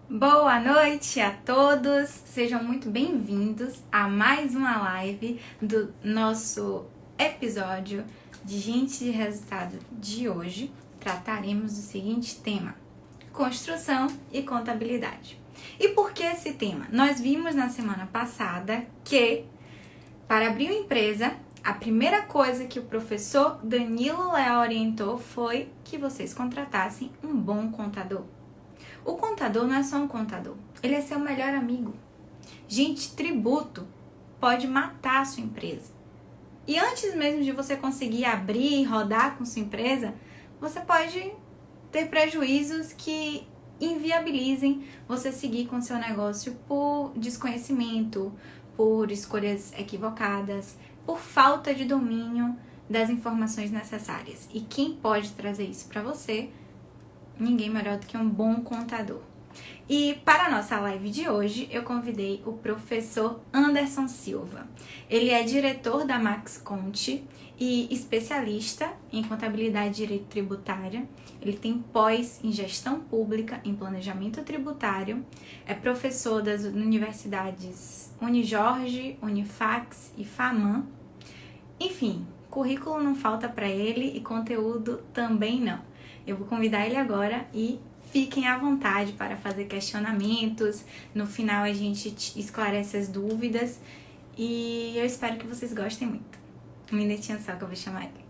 Boa noite a todos, sejam muito bem-vindos a mais uma live do nosso episódio de Gente de Resultado de hoje. Trataremos do seguinte tema: construção e contabilidade. E por que esse tema? Nós vimos na semana passada que, para abrir uma empresa, a primeira coisa que o professor Danilo Léo orientou foi que vocês contratassem um bom contador. O contador não é só um contador, ele é seu melhor amigo. Gente, tributo pode matar a sua empresa. E antes mesmo de você conseguir abrir e rodar com sua empresa, você pode ter prejuízos que inviabilizem você seguir com seu negócio por desconhecimento, por escolhas equivocadas, por falta de domínio das informações necessárias. E quem pode trazer isso para você? Ninguém melhor do que um bom contador. E para a nossa live de hoje, eu convidei o professor Anderson Silva. Ele é diretor da Max Conte e especialista em contabilidade e direito tributário. Ele tem pós em gestão pública, em planejamento tributário. É professor das universidades Unijorge, Unifax e FAMAN. Enfim, currículo não falta para ele e conteúdo também não. Eu vou convidar ele agora e fiquem à vontade para fazer questionamentos. No final a gente esclarece as dúvidas e eu espero que vocês gostem muito. Um minutinho só que eu vou chamar ele.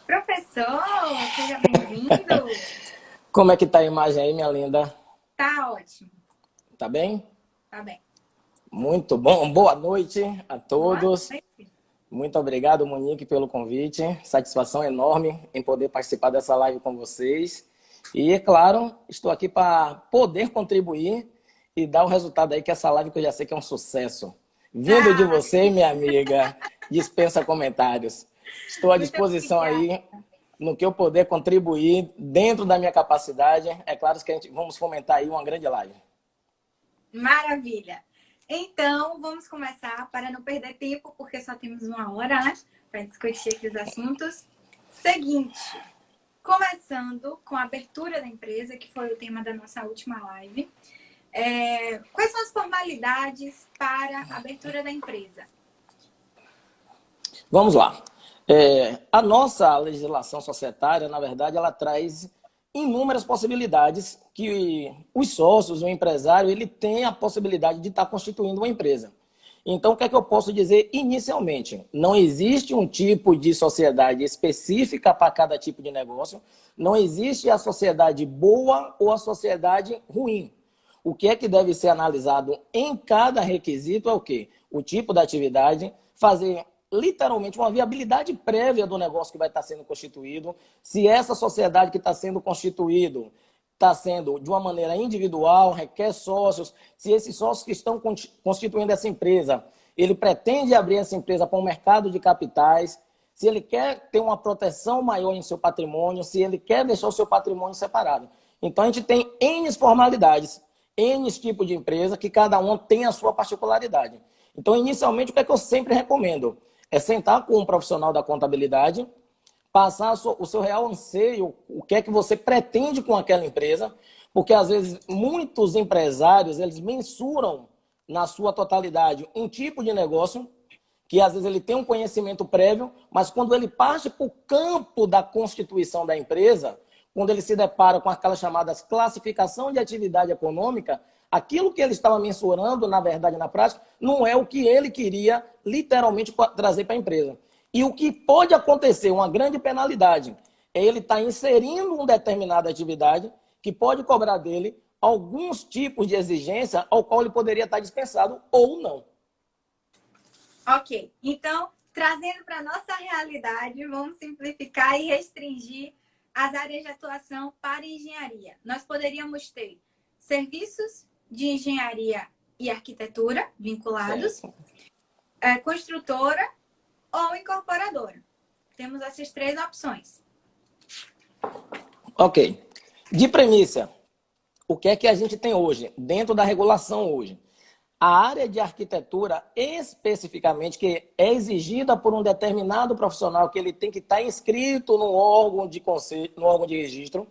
Professor, seja bem-vindo. Como é que tá a imagem aí, minha linda? Tá ótimo, Tá bem? tá bem. Muito bom. Boa noite a Boa todos. noite. Muito obrigado, Monique, pelo convite. Satisfação enorme em poder participar dessa live com vocês. E, é claro, estou aqui para poder contribuir e dar o resultado aí que essa live que eu já sei que é um sucesso. Vindo de Ah, você, minha amiga, dispensa comentários. Estou à muito disposição obrigada. aí no que eu puder contribuir dentro da minha capacidade. É claro que a gente vamos fomentar aí uma grande live. Maravilha! Então, vamos começar para não perder tempo, porque só temos uma hora, né? Para discutir aqui os assuntos. Seguinte, começando com a abertura da empresa, que foi o tema da nossa última live. Quais são as formalidades para a abertura da empresa? Vamos lá. A nossa legislação societária, na verdade, ela traz inúmeras possibilidades que os sócios, o empresário, ele tem a possibilidade de estar constituindo uma empresa. Então, o que é que eu posso dizer inicialmente? Não existe um tipo de sociedade específica para cada tipo de negócio, não existe a sociedade boa ou a sociedade ruim. O que é que deve ser analisado em cada requisito é o quê? O tipo da atividade, fazer literalmente uma viabilidade prévia do negócio que vai estar sendo constituído, se essa sociedade que está sendo constituído está sendo de uma maneira individual, requer sócios, se esses sócios que estão constituindo essa empresa, ele pretende abrir essa empresa para um mercado de capitais, se ele quer ter uma proteção maior em seu patrimônio, se ele quer deixar o seu patrimônio separado. Então, a gente tem N formalidades, N tipos de empresa, que cada um tem a sua particularidade. Então, inicialmente, o que é que eu sempre recomendo? É sentar com um profissional da contabilidade, passar o seu real anseio, o que é que você pretende com aquela empresa, porque às vezes muitos empresários, eles mensuram na sua totalidade um tipo de negócio, que às vezes ele tem um conhecimento prévio, mas quando ele parte para o campo da constituição da empresa, quando ele se depara com aquelas chamadas classificação de atividade econômica, aquilo que ele estava mensurando, na verdade, na prática, não é o que ele queria literalmente trazer para a empresa. E o que pode acontecer, uma grande penalidade, é ele estar inserindo uma determinada atividade que pode cobrar dele alguns tipos de exigência ao qual ele poderia estar dispensado ou não. Ok, então, trazendo para a nossa realidade, vamos simplificar e restringir as áreas de atuação para engenharia. Nós poderíamos ter serviços de engenharia e arquitetura vinculados, Certo. Construtora ou incorporadora. Temos essas três opções. Ok. De premissa, o que é que a gente tem hoje, dentro da regulação hoje? a área de arquitetura, especificamente, que é exigida por um determinado profissional, que ele tem que estar inscrito no órgão de conselho, no órgão de registro,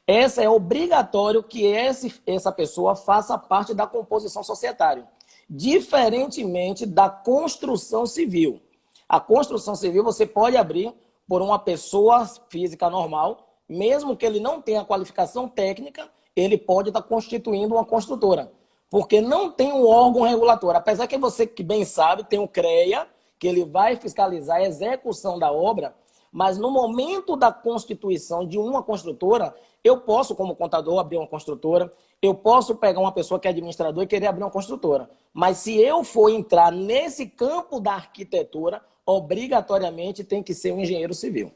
essa é obrigatório que essa pessoa faça parte da composição societária, diferentemente da construção civil. A construção civil você pode abrir por uma pessoa física normal, mesmo que ele não tenha qualificação técnica, ele pode estar constituindo uma construtora, porque não tem um órgão regulatório. Apesar que você que bem sabe, tem o CREA, que ele vai fiscalizar a execução da obra, mas no momento da constituição de uma construtora, eu posso, como contador, abrir uma construtora, eu posso pegar uma pessoa que é administrador e querer abrir uma construtora. Mas se eu for entrar nesse campo da arquitetura, obrigatoriamente tem que ser um engenheiro civil.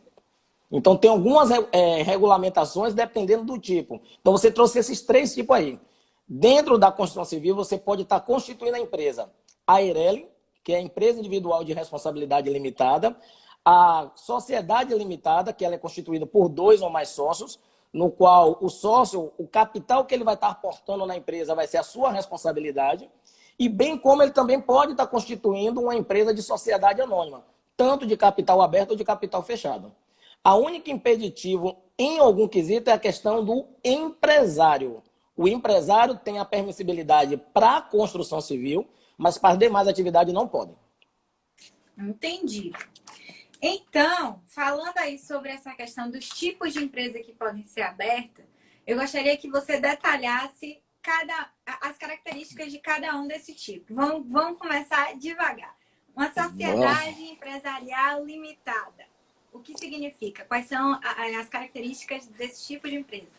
Então, tem algumas regulamentações dependendo do tipo. Então, você trouxe esses 3 tipos aí. Dentro da construção civil, você pode estar constituindo a empresa. A EIRELI, que é a empresa individual de responsabilidade limitada. A sociedade limitada, que ela é constituída por 2 ou mais sócios, no qual o sócio, o capital que ele vai estar aportando na empresa vai ser a sua responsabilidade. E bem como ele também pode estar constituindo uma empresa de sociedade anônima, tanto de capital aberto ou de capital fechado. A única impeditivo em algum quesito é a questão do empresário. O empresário tem a permissibilidade para a construção civil, mas para as demais atividades não podem. Entendi. Então, falando aí sobre essa questão dos tipos de empresa que podem ser abertas, eu gostaria que você detalhasse as características de cada um desse tipo. Vamos começar devagar. Uma sociedade empresarial limitada. O que significa? Quais são as características desse tipo de empresa?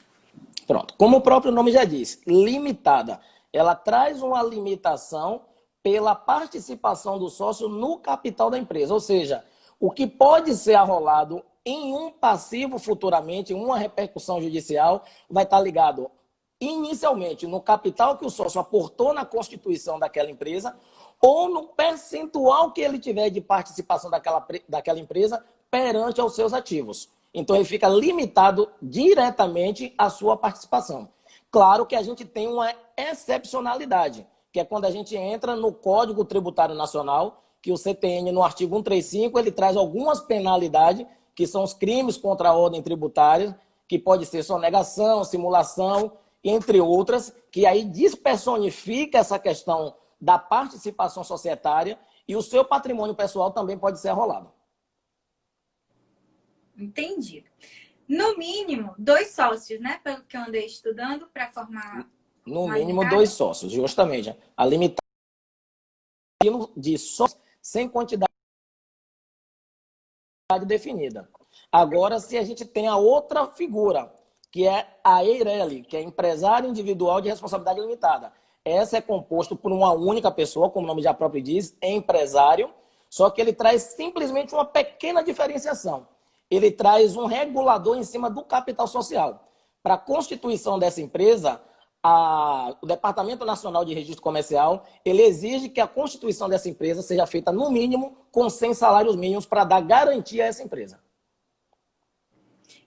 Pronto. Como o próprio nome já diz, limitada. Ela traz uma limitação pela participação do sócio no capital da empresa. Ou seja, o que pode ser arrolado em um passivo futuramente, em uma repercussão judicial, vai estar ligado inicialmente no capital que o sócio aportou na constituição daquela empresa ou no percentual que ele tiver de participação daquela empresa perante aos seus ativos. Então, ele fica limitado diretamente à sua participação. Claro que a gente tem uma excepcionalidade, que é quando a gente entra no Código Tributário Nacional, que o CTN, no artigo 135, ele traz algumas penalidades, que são os crimes contra a ordem tributária, que pode ser sonegação, simulação, entre outras, que aí despersonifica essa questão da participação societária e o seu patrimônio pessoal também pode ser arrolado. Entendi. No mínimo, 2 sócios, né? Pelo que eu andei estudando, para formar. No mínimo, 2 sócios, justamente. A limitação de sócios sem quantidade definida. Agora, se a gente tem a outra figura, que é a EIRELI, que é empresário individual de responsabilidade limitada. Essa é composto por uma única pessoa, como o nome já próprio diz, é empresário, só que ele traz simplesmente uma pequena diferenciação. Ele traz um regulador em cima do capital social. Para a constituição dessa empresa, o Departamento Nacional de Registro Comercial, ele exige que a constituição dessa empresa seja feita, no mínimo, com 100 salários mínimos para dar garantia a essa empresa.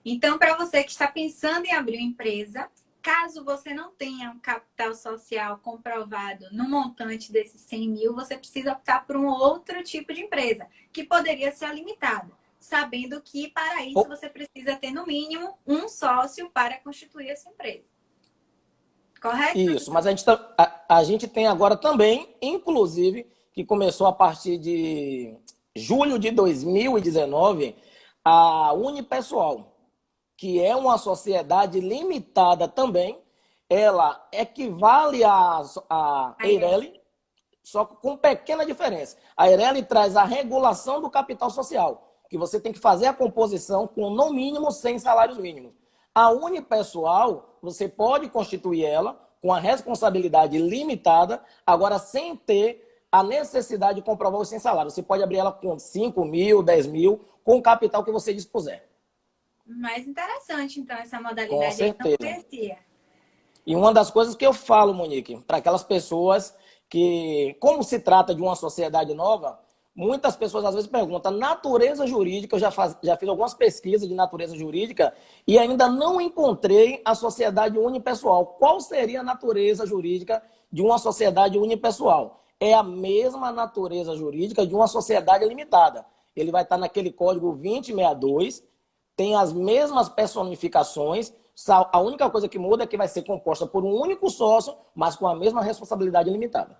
Então, para você que está pensando em abrir uma empresa, caso você não tenha um capital social comprovado no montante desses 100 mil, você precisa optar por um outro tipo de empresa, que poderia ser a limitada, sabendo que, para isso, você precisa ter, no mínimo, um sócio para constituir essa empresa. Correto? Isso, mas a gente tem agora também, inclusive, que começou a partir de julho de 2019, a Unipessoal, que é uma sociedade limitada também, ela equivale à EIRELI, só com pequena diferença. A EIRELI traz a regulação do capital social, que você tem que fazer a composição com, no mínimo, 100 salários mínimos. A Unipessoal, você pode constituir ela com a responsabilidade limitada, agora sem ter a necessidade de comprovar os 100 salários. Você pode abrir ela com 5 mil, 10 mil, com o capital que você dispuser. Mais interessante, então, essa modalidade. Com certeza. Aí, não conhecia. E uma das coisas que eu falo, Monique, para aquelas pessoas que, como se trata de uma sociedade nova, muitas pessoas às vezes perguntam, natureza jurídica, eu já fiz algumas pesquisas de natureza jurídica e ainda não encontrei a sociedade unipessoal. Qual seria a natureza jurídica de uma sociedade unipessoal? É a mesma natureza jurídica de uma sociedade limitada. Ele vai estar naquele código 2062, tem as mesmas personificações, a única coisa que muda é que vai ser composta por um único sócio, mas com a mesma responsabilidade limitada.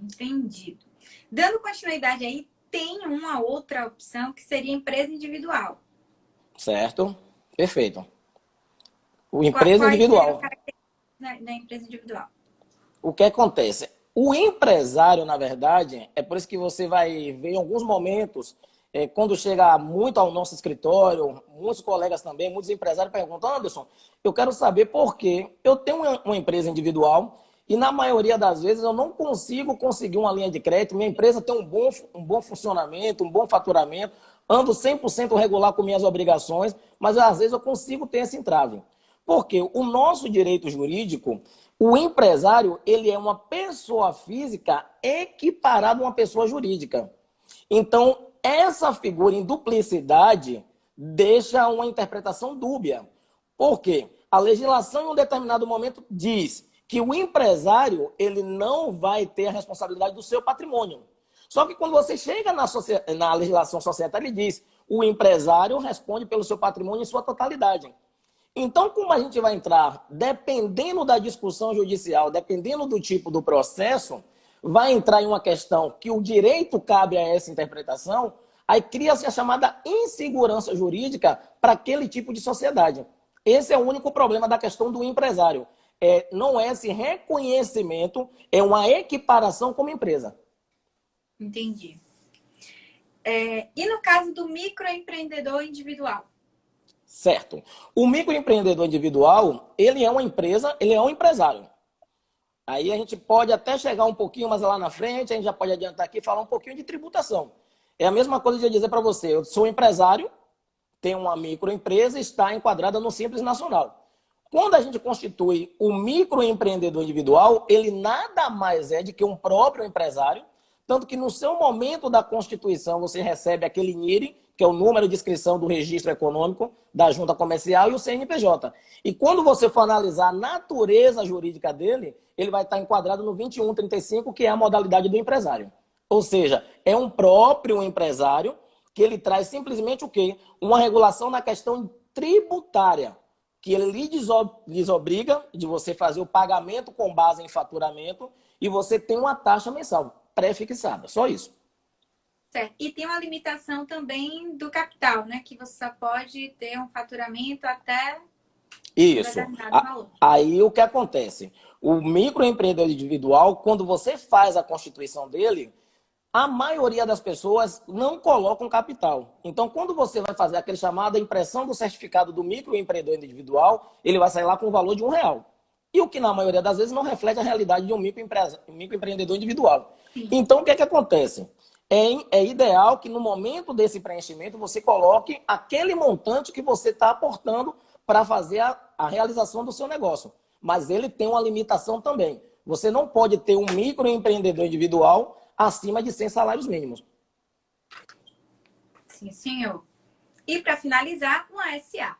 Entendido. Dando continuidade aí, tem uma outra opção que seria empresa individual. Certo? Perfeito. O empresa individual. Quais características da empresa individual? O que acontece? O empresário, na verdade, é por isso que você vai ver em alguns momentos, quando chega muito ao nosso escritório, muitos colegas também, muitos empresários perguntam, Anderson, eu quero saber por quê. Eu tenho uma empresa individual e, na maioria das vezes, eu não consigo conseguir uma linha de crédito. Minha empresa tem um bom funcionamento, um bom faturamento, ando 100% regular com minhas obrigações, mas, às vezes, eu consigo ter esse entrave. Porque o nosso direito jurídico, o empresário, ele é uma pessoa física equiparada a uma pessoa jurídica. Então, essa figura em duplicidade deixa uma interpretação dúbia. Por quê? A legislação, em um determinado momento, diz que o empresário ele não vai ter a responsabilidade do seu patrimônio. Só que quando você chega na legislação societária, ele diz o empresário responde pelo seu patrimônio em sua totalidade. Então, como a gente vai entrar, dependendo da discussão judicial, dependendo do tipo do processo, vai entrar em uma questão que o direito cabe a essa interpretação, aí cria-se a chamada insegurança jurídica para aquele tipo de sociedade. Esse é o único problema da questão do empresário. Não é esse reconhecimento, é uma equiparação como empresa. Entendi. E no caso do microempreendedor individual? Certo. O microempreendedor individual, ele é uma empresa, ele é um empresário. Aí a gente pode até chegar um pouquinho mais lá na frente, a gente já pode adiantar aqui e falar um pouquinho de tributação. É a mesma coisa de eu dizer para você, eu sou empresário, tenho uma microempresa, está enquadrada no Simples Nacional. Quando a gente constitui o microempreendedor individual, ele nada mais é do que um próprio empresário, tanto que no seu momento da constituição você recebe aquele NIRI, que é o número de inscrição do registro econômico da junta comercial e o CNPJ. E quando você for analisar a natureza jurídica dele, ele vai estar enquadrado no 2135, que é a modalidade do empresário. Ou seja, é um próprio empresário que ele traz simplesmente o quê? Uma regulação na questão tributária, que ele lhe desobriga de você fazer o pagamento com base em faturamento e você tem uma taxa mensal pré-fixada. Só isso. Certo. E tem uma limitação também do capital, né? Que você só pode ter um faturamento até isso. Um determinado valor. Aí o que acontece? O microempreendedor individual, quando você faz a constituição dele, a maioria das pessoas não colocam capital. Então, quando você vai fazer aquele chamado impressão do certificado do microempreendedor individual, ele vai sair lá com o valor de R$1. E o que, na maioria das vezes, não reflete a realidade de um microempreendedor individual. Sim. Então, o que é que acontece? É ideal que no momento desse preenchimento você coloque aquele montante que você está aportando para fazer a realização do seu negócio. Mas ele tem uma limitação também. Você não pode ter um microempreendedor individual acima de 100 salários mínimos. Sim, senhor. E para finalizar, uma SA.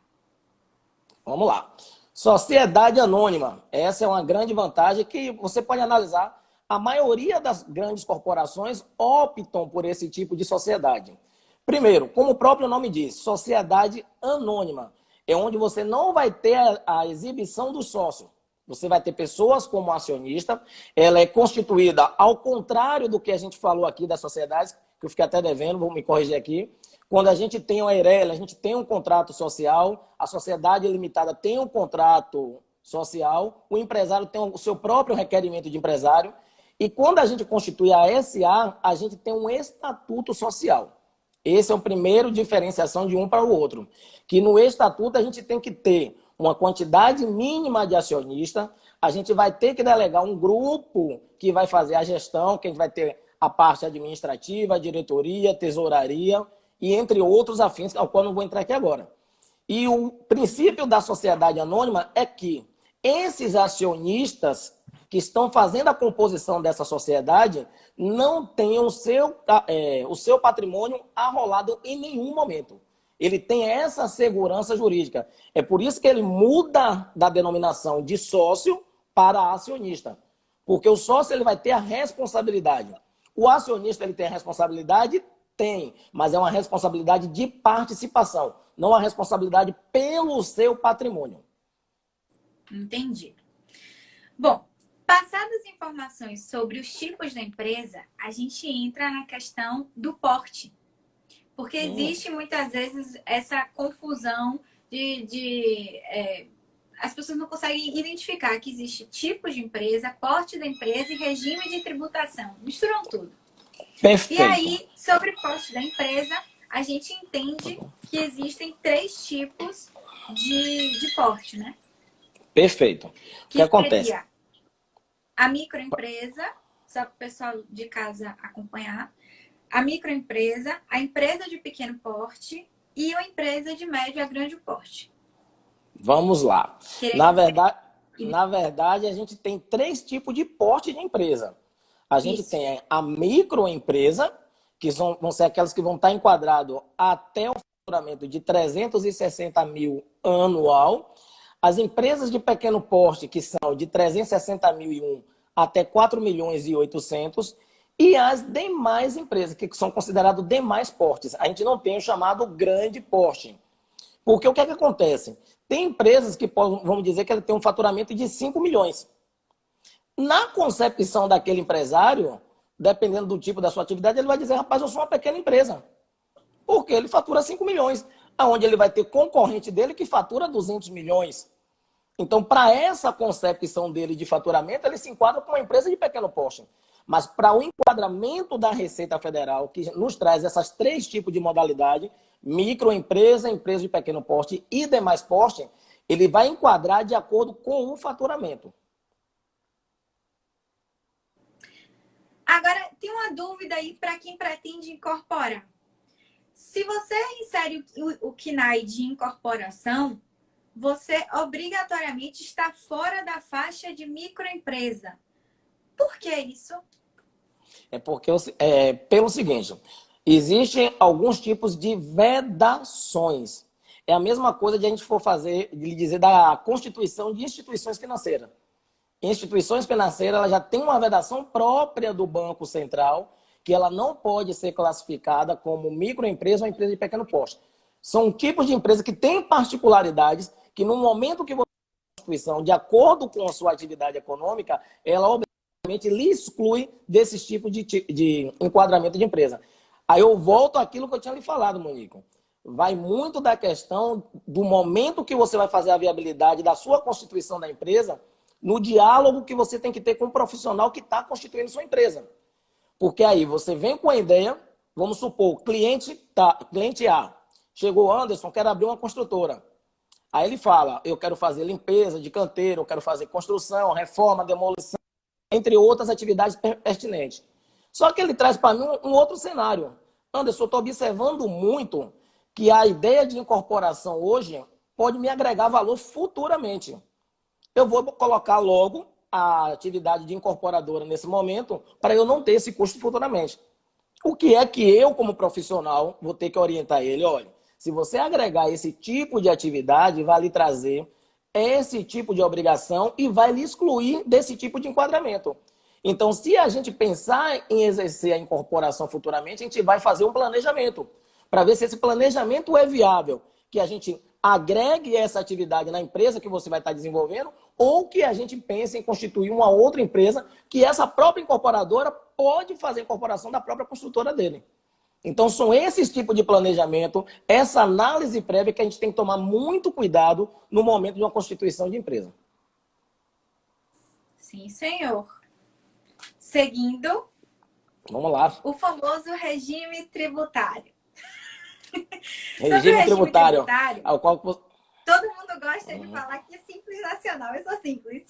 Vamos lá. Sociedade anônima. Essa é uma grande vantagem que você pode analisar. A maioria das grandes corporações optam por esse tipo de sociedade. Primeiro, como o próprio nome diz, sociedade anônima. É onde você não vai ter a exibição do sócio. Você vai ter pessoas como acionista. Ela é constituída, ao contrário do que a gente falou aqui das sociedades, que eu fiquei até devendo, vou me corrigir aqui. Quando a gente tem uma EIRELI, a gente tem um contrato social, a sociedade limitada tem um contrato social, o empresário tem o seu próprio requerimento de empresário. E quando a gente constitui a SA, a gente tem um estatuto social. Esse é o primeiro diferenciação de um para o outro. Que no estatuto a gente tem que ter uma quantidade mínima de acionista, a gente vai ter que delegar um grupo que vai fazer a gestão, que a gente vai ter a parte administrativa, a diretoria, tesouraria e entre outros afins, ao qual eu não vou entrar aqui agora. E o princípio da sociedade anônima é que esses acionistas que estão fazendo a composição dessa sociedade não tenham o seu patrimônio arrolado em nenhum momento. Ele tem essa segurança jurídica. É por isso que ele muda da denominação de sócio para acionista. Porque o sócio ele vai ter a responsabilidade. O acionista ele tem a responsabilidade? Tem, mas é uma responsabilidade de participação, não uma responsabilidade pelo seu patrimônio. Entendi. Bom, passadas as informações sobre os tipos da empresa, a gente entra na questão do porte. Porque existe muitas vezes essa confusão as pessoas não conseguem identificar que existe tipos de empresa, porte da empresa e regime de tributação. Misturam tudo. Perfeito. E aí, sobre o porte da empresa, a gente entende que existem 3 tipos de porte, né? Perfeito. O que acontece? A microempresa, só para o pessoal de casa acompanhar. A microempresa, a empresa de pequeno porte e a empresa de médio a grande porte. Vamos lá. Na verdade, a gente tem 3 tipos de porte de empresa. A gente tem a microempresa, que vão ser aquelas que vão estar enquadradas até o faturamento de 360 mil anual. As empresas de pequeno porte, que são de 360.001 até 4 milhões e 800. E as demais empresas, que são consideradas demais portes. A gente não tem o chamado grande porte. Porque o que é que acontece? Tem empresas que, vamos dizer, que ela tem um faturamento de 5 milhões. Na concepção daquele empresário, dependendo do tipo da sua atividade, ele vai dizer, rapaz, eu sou uma pequena empresa. Porque ele fatura 5 milhões. Onde ele vai ter concorrente dele que fatura 200 milhões. Então, para essa concepção dele de faturamento, ele se enquadra com uma empresa de pequeno porte. Mas para o enquadramento da Receita Federal, que nos traz essas 3 tipos de modalidade, microempresa, empresa de pequeno porte e demais porte, ele vai enquadrar de acordo com o faturamento. Agora, tem uma dúvida aí para quem pretende incorporar. Se você insere o KNAI de incorporação, você obrigatoriamente está fora da faixa de microempresa. Por que isso? É porque pelo seguinte, existem alguns tipos de vedações. É a mesma coisa de a gente for fazer, de dizer da constituição de instituições financeiras. Instituições financeiras ela já tem uma vedação própria do Banco Central, que ela não pode ser classificada como microempresa ou empresa de pequeno porte. São tipos de empresas que têm particularidades que no momento que você tem a constituição, de acordo com a sua atividade econômica, ela obviamente lhe exclui desses tipos de enquadramento de empresa. Aí eu volto àquilo que eu tinha lhe falado, Monique. Vai muito da questão do momento que você vai fazer a viabilidade da sua constituição da empresa, no diálogo que você tem que ter com o profissional que está constituindo sua empresa. Porque aí você vem com a ideia, vamos supor, cliente A, chegou Anderson, quero abrir uma construtora. Aí ele fala, eu quero fazer limpeza de canteiro, eu quero fazer construção, reforma, demolição, entre outras atividades pertinentes. Só que ele traz para mim um outro cenário. Anderson, eu estou observando muito que a ideia de incorporação hoje pode me agregar valor futuramente. Eu vou colocar logo a atividade de incorporadora nesse momento para eu não ter esse custo futuramente. O que é que eu, como profissional, vou ter que orientar ele? Olha, se você agregar esse tipo de atividade, vai lhe trazer esse tipo de obrigação e vai lhe excluir desse tipo de enquadramento. Então, se a gente pensar em exercer a incorporação futuramente, a gente vai fazer um planejamento para ver se esse planejamento é viável, que a gente agregue essa atividade na empresa que você vai estar desenvolvendo ou que a gente pense em constituir uma outra empresa que essa própria incorporadora pode fazer a incorporação da própria construtora dele. Então, são esses tipos de planejamento, essa análise prévia que a gente tem que tomar muito cuidado no momento de uma constituição de empresa. Sim, senhor. Seguindo, vamos lá. O famoso regime tributário. Regime tributário. Ao qual todo mundo gosta de falar que é simples nacional. Eu sou simples.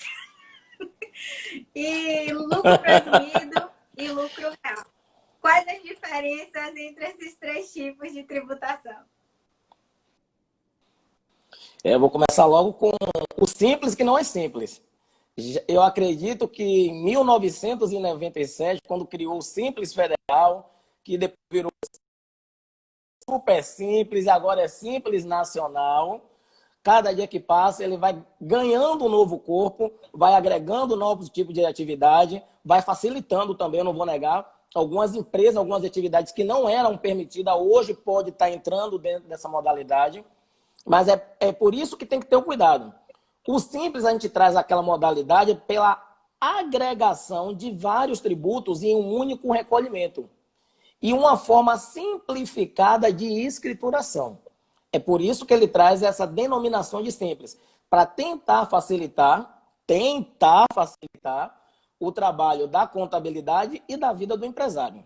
E lucro presumido e lucro real. Quais as diferenças entre esses 3 tipos de tributação? Eu vou começar logo com o simples que não é simples. Eu acredito que em 1997, quando criou o Simples Federal, que depois virou Super Simples, agora é Simples Nacional. Cada dia que passa, ele vai ganhando um novo corpo, vai agregando novos tipos de atividade, vai facilitando também, eu não vou negar, algumas empresas, algumas atividades que não eram permitidas, hoje pode estar entrando dentro dessa modalidade, mas é por isso que tem que ter o cuidado. O Simples, a gente traz aquela modalidade pela agregação de vários tributos em um único recolhimento e uma forma simplificada de escrituração. É por isso que ele traz essa denominação de simples, para tentar facilitar o trabalho da contabilidade e da vida do empresário.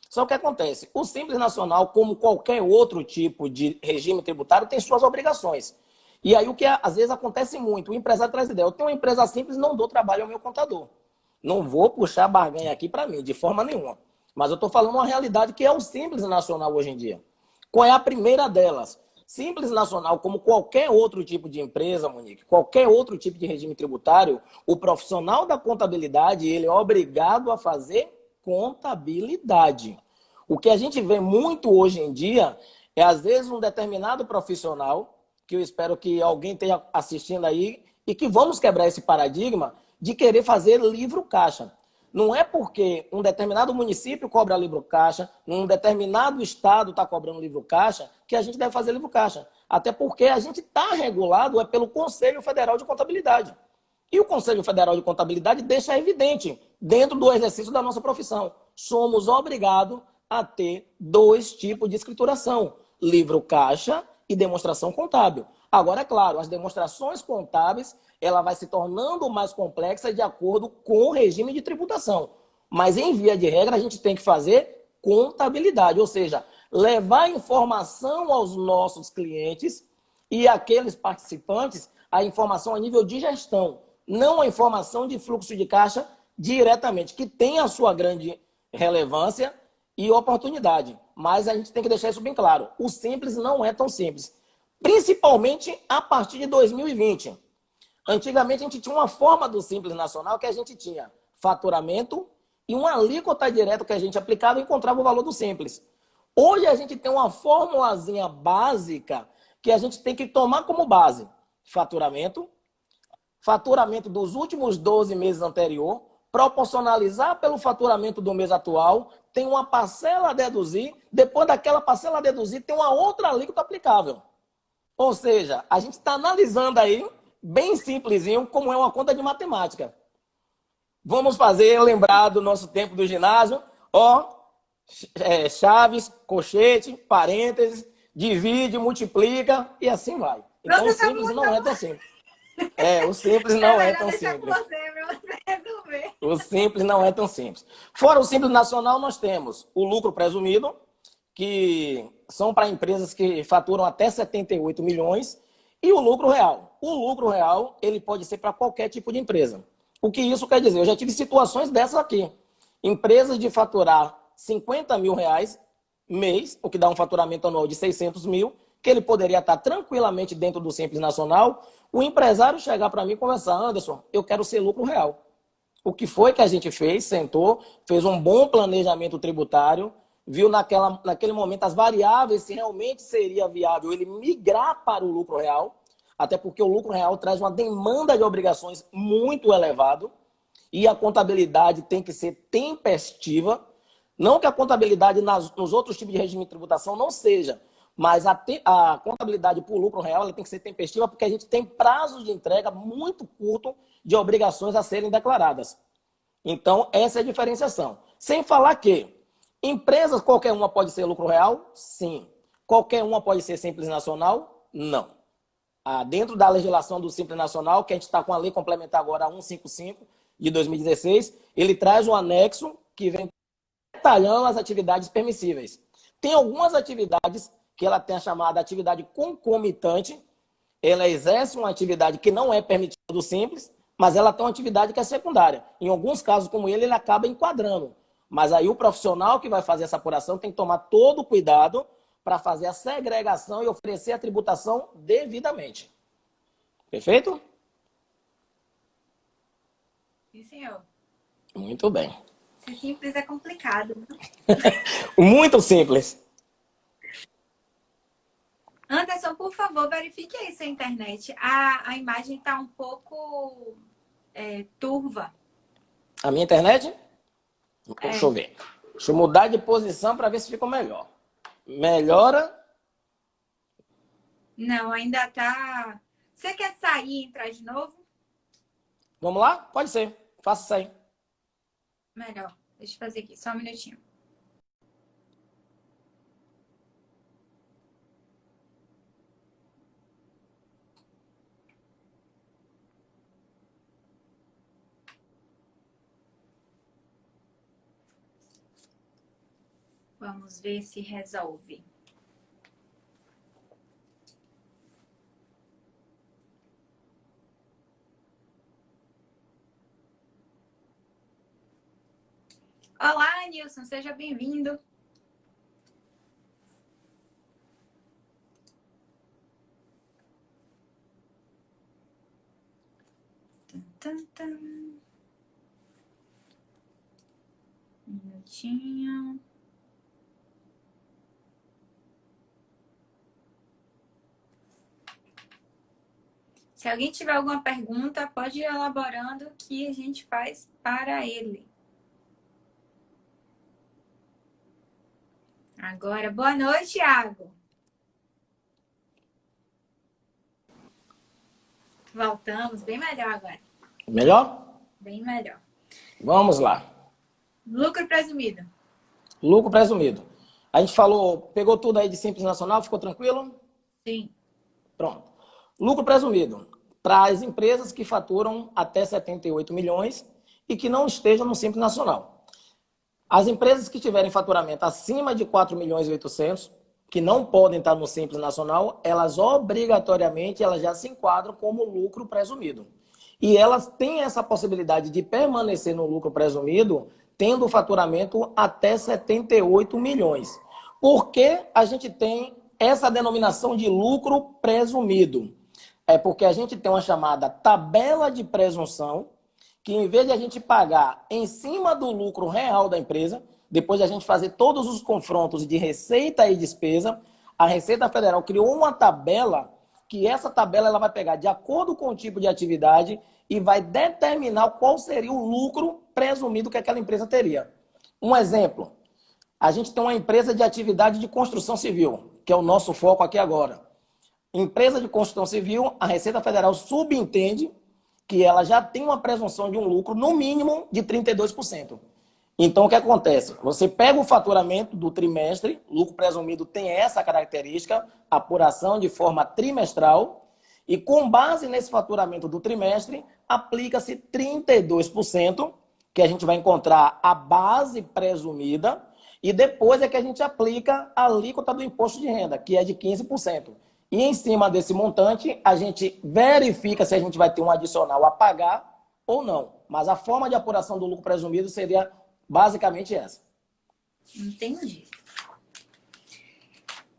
Só que acontece, o Simples Nacional, como qualquer outro tipo de regime tributário, tem suas obrigações. E aí o que às vezes acontece muito, o empresário traz ideia, eu tenho uma empresa simples, não dou trabalho ao meu contador. Não vou puxar barganha aqui para mim, de forma nenhuma. Mas eu estou falando uma realidade que é o Simples Nacional hoje em dia. Qual é a primeira delas? Simples Nacional, como qualquer outro tipo de empresa, Monique, qualquer outro tipo de regime tributário, o profissional da contabilidade, ele é obrigado a fazer contabilidade. O que a gente vê muito hoje em dia é, às vezes, um determinado profissional, que eu espero que alguém esteja assistindo aí, e que vamos quebrar esse paradigma de querer fazer livro caixa. Não é porque um determinado município cobra livro caixa, um determinado estado está cobrando livro caixa, que a gente deve fazer livro caixa. Até porque a gente está regulado pelo Conselho Federal de Contabilidade. E o Conselho Federal de Contabilidade deixa evidente, dentro do exercício da nossa profissão, somos obrigados a ter dois tipos de escrituração, livro caixa e demonstração contábil. Agora, é claro, as demonstrações contábeis ela vai se tornando mais complexa de acordo com o regime de tributação. Mas, em via de regra, a gente tem que fazer contabilidade, ou seja, levar informação aos nossos clientes e aqueles participantes a informação a nível de gestão, não a informação de fluxo de caixa diretamente, que tem a sua grande relevância e oportunidade. Mas a gente tem que deixar isso bem claro. O simples não é tão simples, principalmente a partir de 2020. Antigamente, a gente tinha uma forma do Simples Nacional que a gente tinha faturamento e uma alíquota direta que a gente aplicava e encontrava o valor do Simples. Hoje, a gente tem uma formulazinha básica que a gente tem que tomar como base. Faturamento dos últimos 12 meses anterior, proporcionalizar pelo faturamento do mês atual, tem uma parcela a deduzir, depois daquela parcela a deduzir, tem uma outra alíquota aplicável. Ou seja, a gente está analisando aí bem simplesinho, como é uma conta de matemática. Vamos fazer, lembrar do nosso tempo do ginásio, chaves, colchete, parênteses, divide, multiplica e assim vai. Então, o simples não é tão simples. O simples não é tão simples. O simples não é tão simples. Fora o Simples Nacional, nós temos o lucro presumido, que são para empresas que faturam até 78 milhões, e o lucro real. O lucro real, ele pode ser para qualquer tipo de empresa. O que isso quer dizer? Eu já tive situações dessas aqui. Empresas de faturar 50 mil reais mês, o que dá um faturamento anual de 600 mil, que ele poderia estar tranquilamente dentro do Simples Nacional, o empresário chegar para mim e conversar, Anderson, eu quero ser lucro real. O que foi que a gente fez? Sentou, fez um bom planejamento tributário, viu naquele momento as variáveis, se realmente seria viável ele migrar para o lucro real, até porque o lucro real traz uma demanda de obrigações muito elevado e a contabilidade tem que ser tempestiva. Não que a contabilidade nos outros tipos de regime de tributação não seja, mas a contabilidade por lucro real ela tem que ser tempestiva porque a gente tem prazos de entrega muito curto de obrigações a serem declaradas. Então, essa é a diferenciação. Sem falar que empresas, qualquer uma pode ser lucro real? Sim. Qualquer uma pode ser Simples Nacional? Não. Dentro da legislação do Simples Nacional, que a gente está com a lei complementar agora 155 de 2016, ele traz um anexo que vem detalhando as atividades permissíveis. Tem algumas atividades que ela tem a chamada atividade concomitante, ela exerce uma atividade que não é permitida do Simples, mas ela tem uma atividade que é secundária. Em alguns casos como ele acaba enquadrando. Mas aí o profissional que vai fazer essa apuração tem que tomar todo o cuidado para fazer a segregação e oferecer a tributação devidamente. Perfeito? Sim, senhor. Muito bem. Se simples é complicado. Muito simples. Anderson, por favor, verifique aí sua internet. A imagem está um pouco turva. A minha internet? Deixa É. eu ver. Deixa eu mudar de posição para ver se ficou melhor. Melhora? Não, ainda tá. Você quer sair e entrar de novo? Vamos lá? Pode ser. Faça isso aí. Melhor. Deixa eu fazer aqui, só um minutinho. Vamos ver se resolve. Olá, Nilson, seja bem-vindo. Um minutinho. Se alguém tiver alguma pergunta, pode ir elaborando que a gente faz para ele. Agora, boa noite, Thiago. Voltamos, bem melhor agora. Melhor? Bem melhor. Vamos lá. Lucro presumido. Lucro presumido. A gente falou, pegou tudo aí de Simples Nacional, ficou tranquilo? Sim. Pronto. Lucro presumido. Para as empresas que faturam até 78 milhões e que não estejam no Simples Nacional. As empresas que tiverem faturamento acima de 4 milhões e 800, que não podem estar no Simples Nacional, elas obrigatoriamente elas já se enquadram como lucro presumido. E elas têm essa possibilidade de permanecer no lucro presumido, tendo faturamento até 78 milhões. Por que a gente tem essa denominação de lucro presumido? É porque a gente tem uma chamada tabela de presunção, que em vez de a gente pagar em cima do lucro real da empresa, depois de a gente fazer todos os confrontos de receita e despesa, a Receita Federal criou uma tabela que essa tabela ela vai pegar de acordo com o tipo de atividade e vai determinar qual seria o lucro presumido que aquela empresa teria. Um exemplo, a gente tem uma empresa de atividade de construção civil, que é o nosso foco aqui agora. Empresa de construção civil, a Receita Federal subentende que ela já tem uma presunção de um lucro, no mínimo, de 32%. Então, o que acontece? Você pega o faturamento do trimestre, lucro presumido tem essa característica, apuração de forma trimestral, e com base nesse faturamento do trimestre, aplica-se 32%, que a gente vai encontrar a base presumida, e depois é que a gente aplica a alíquota do imposto de renda, que é de 15%. E em cima desse montante, a gente verifica se a gente vai ter um adicional a pagar ou não. Mas a forma de apuração do lucro presumido seria basicamente essa. Entendi.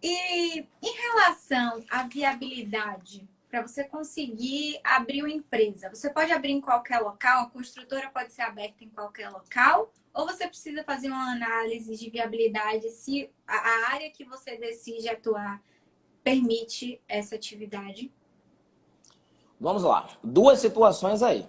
E em relação à viabilidade, para você conseguir abrir uma empresa, você pode abrir em qualquer local, a construtora pode ser aberta em qualquer local, ou você precisa fazer uma análise de viabilidade se a área que você decide atuar permite essa atividade? Vamos lá. Duas situações aí.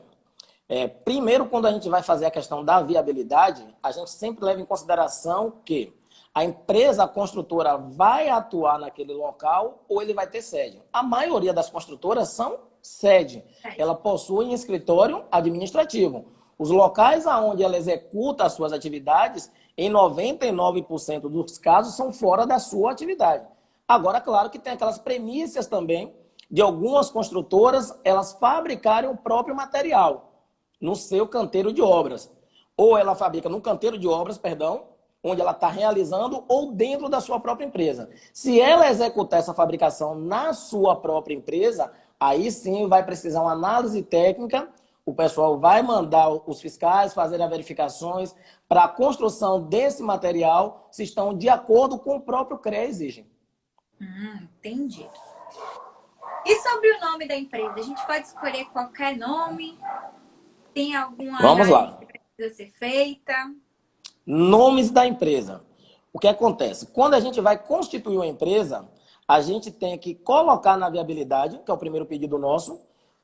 Primeiro, quando a gente vai fazer a questão da viabilidade, a gente sempre leva em consideração que a empresa a construtora vai atuar naquele local ou ele vai ter sede. A maioria das construtoras são sede. Ela possui um escritório administrativo. Os locais onde ela executa as suas atividades, em 99% dos casos, são fora da sua atividade. Agora, claro que tem aquelas premissas também de algumas construtoras, elas fabricarem o próprio material no seu canteiro de obras. Ou ela fabrica no canteiro de obras, perdão, onde ela está realizando, ou dentro da sua própria empresa. Se ela executar essa fabricação na sua própria empresa, aí sim vai precisar uma análise técnica, o pessoal vai mandar os fiscais fazerem as verificações para a construção desse material, se estão de acordo com o próprio CREA exige. Entendi. E sobre o nome da empresa? A gente pode escolher qualquer nome? Tem alguma Vamos análise lá. que precisa ser feita? Nomes da empresa. O que acontece? Quando a gente vai constituir uma empresa, a gente tem que colocar na viabilidade, que é o primeiro pedido nosso,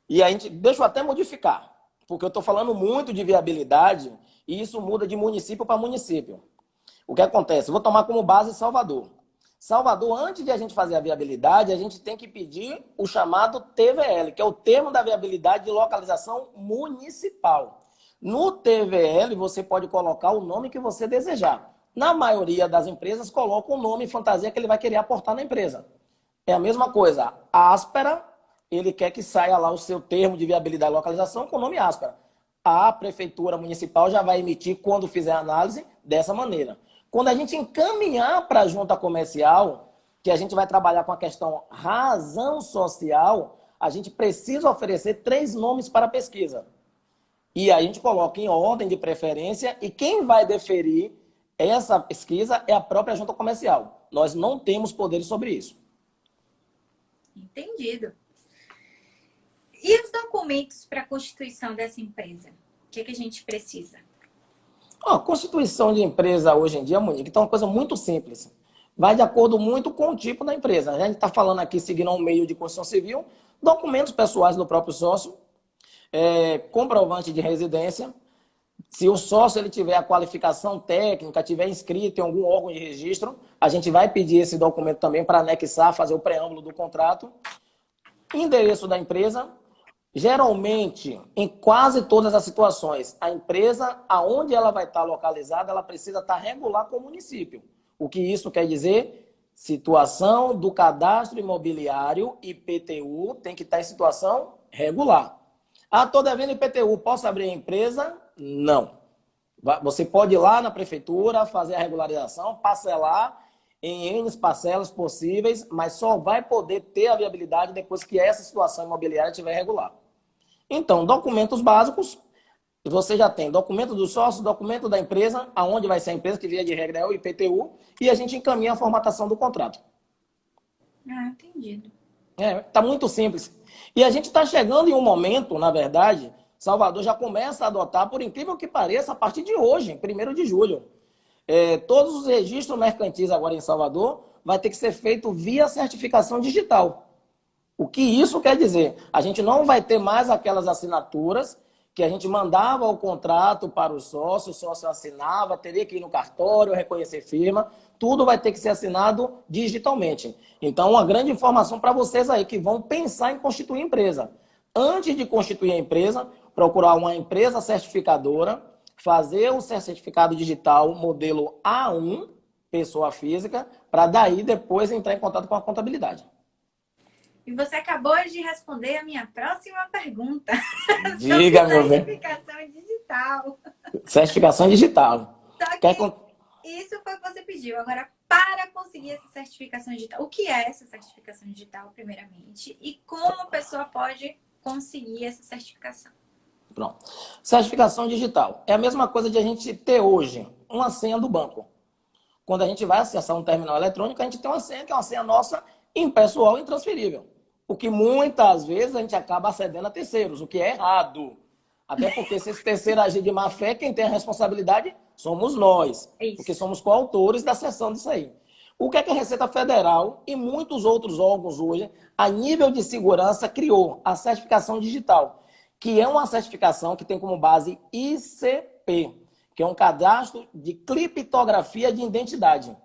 e a gente, deixa eu até modificar, porque eu estou falando muito de viabilidade e isso muda de município para município. O que acontece? Vou tomar como base Salvador. Salvador, antes de a gente fazer a viabilidade, a gente tem que pedir o chamado TVL, que é o termo da viabilidade de localização municipal. No TVL, você pode colocar o nome que você desejar. Na maioria das empresas, coloca o nome fantasia que ele vai querer aportar na empresa. É a mesma coisa. A Áspera, ele quer que saia lá o seu termo de viabilidade e localização com o nome Áspera. A prefeitura municipal já vai emitir, quando fizer a análise, dessa maneira. Quando a gente encaminhar para a junta comercial, que a gente vai trabalhar com a questão razão social, a gente precisa oferecer 3 nomes para a pesquisa. E a gente coloca em ordem de preferência e quem vai deferir essa pesquisa é a própria junta comercial. Nós não temos poderes sobre isso. Entendido. E os documentos para a constituição dessa empresa? O que é que a gente precisa? A constituição de empresa hoje em dia, Monique, então é uma coisa muito simples. Vai de acordo muito com o tipo da empresa. A gente está falando aqui, seguindo um meio de construção civil, documentos pessoais do próprio sócio, comprovante de residência. Se o sócio ele tiver a qualificação técnica, tiver inscrito em algum órgão de registro, a gente vai pedir esse documento também para anexar, fazer o preâmbulo do contrato. Endereço da empresa. Geralmente, em quase todas as situações, a empresa, aonde ela vai estar localizada, ela precisa estar regular com o município. O que isso quer dizer? Situação do cadastro imobiliário, IPTU, tem que estar em situação regular. Ah, estou devendo IPTU, posso abrir a empresa? Não. Você pode ir lá na prefeitura, fazer a regularização, parcelar em N parcelas possíveis, mas só vai poder ter a viabilidade depois que essa situação imobiliária estiver regular. Então, documentos básicos, você já tem documento do sócio, documento da empresa, aonde vai ser a empresa, que via de regra é o IPTU, e a gente encaminha a formatação do contrato. Ah, entendido. Tá muito simples. E a gente está chegando em um momento, na verdade, Salvador já começa a adotar, por incrível que pareça, a partir de hoje, 1º de julho. Todos os registros mercantis agora em Salvador vai ter que ser feito via certificação digital. O que isso quer dizer? A gente não vai ter mais aquelas assinaturas que a gente mandava o contrato para o sócio assinava, teria que ir no cartório, reconhecer firma, tudo vai ter que ser assinado digitalmente. Então, uma grande informação para vocês aí que vão pensar em constituir empresa. Antes de constituir a empresa, procurar uma empresa certificadora, fazer o certificado digital modelo A1, pessoa física, para daí depois entrar em contato com a contabilidade. E você acabou de responder a minha próxima pergunta. Diga, meu bem. Certificação digital. Certificação digital. Só que isso foi o que você pediu. Agora, para conseguir essa certificação digital, o que é essa certificação digital, primeiramente? E como a pessoa pode conseguir essa certificação? Pronto. Certificação digital. É a mesma coisa de a gente ter hoje uma senha do banco. Quando a gente vai acessar um terminal eletrônico, a gente tem uma senha que é uma senha nossa impessoal e intransferível. O que muitas vezes a gente acaba acedendo a terceiros, o que é errado. Até porque se esse terceiro agir de má fé, quem tem a responsabilidade somos nós. Isso. Porque somos coautores da cessão disso aí. O que é que a Receita Federal e muitos outros órgãos hoje, a nível de segurança, criou? A certificação digital, que é uma certificação que tem como base ICP, que é um cadastro de criptografia de identidade.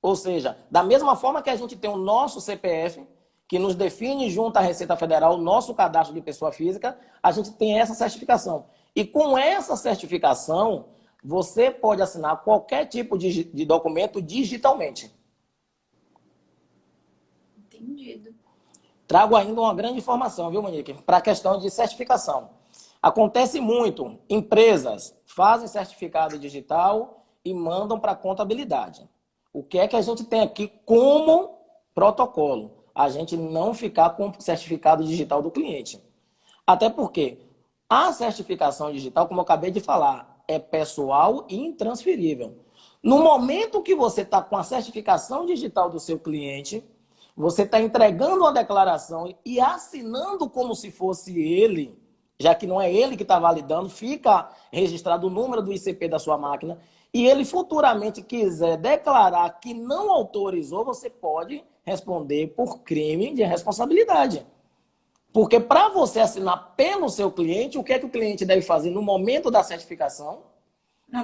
Ou seja, da mesma forma que a gente tem o nosso CPF, que nos define junto à Receita Federal o nosso cadastro de pessoa física, a gente tem essa certificação. E com essa certificação, você pode assinar qualquer tipo de documento digitalmente. Entendido. Trago ainda uma grande informação, viu, Monique? Para a questão de certificação. Acontece muito, empresas fazem certificado digital e mandam para a contabilidade. O que é que a gente tem aqui como protocolo? A gente não ficar com o certificado digital do cliente. Até porque a certificação digital, como eu acabei de falar, é pessoal e intransferível. No momento que você está com a certificação digital do seu cliente, você está entregando uma declaração e assinando como se fosse ele, já que não é ele que está validando, fica registrado o número do ICP da sua máquina, e ele futuramente quiser declarar que não autorizou, você pode responder por crime de responsabilidade. Porque para você assinar pelo seu cliente, o que é que o cliente deve fazer no momento da certificação?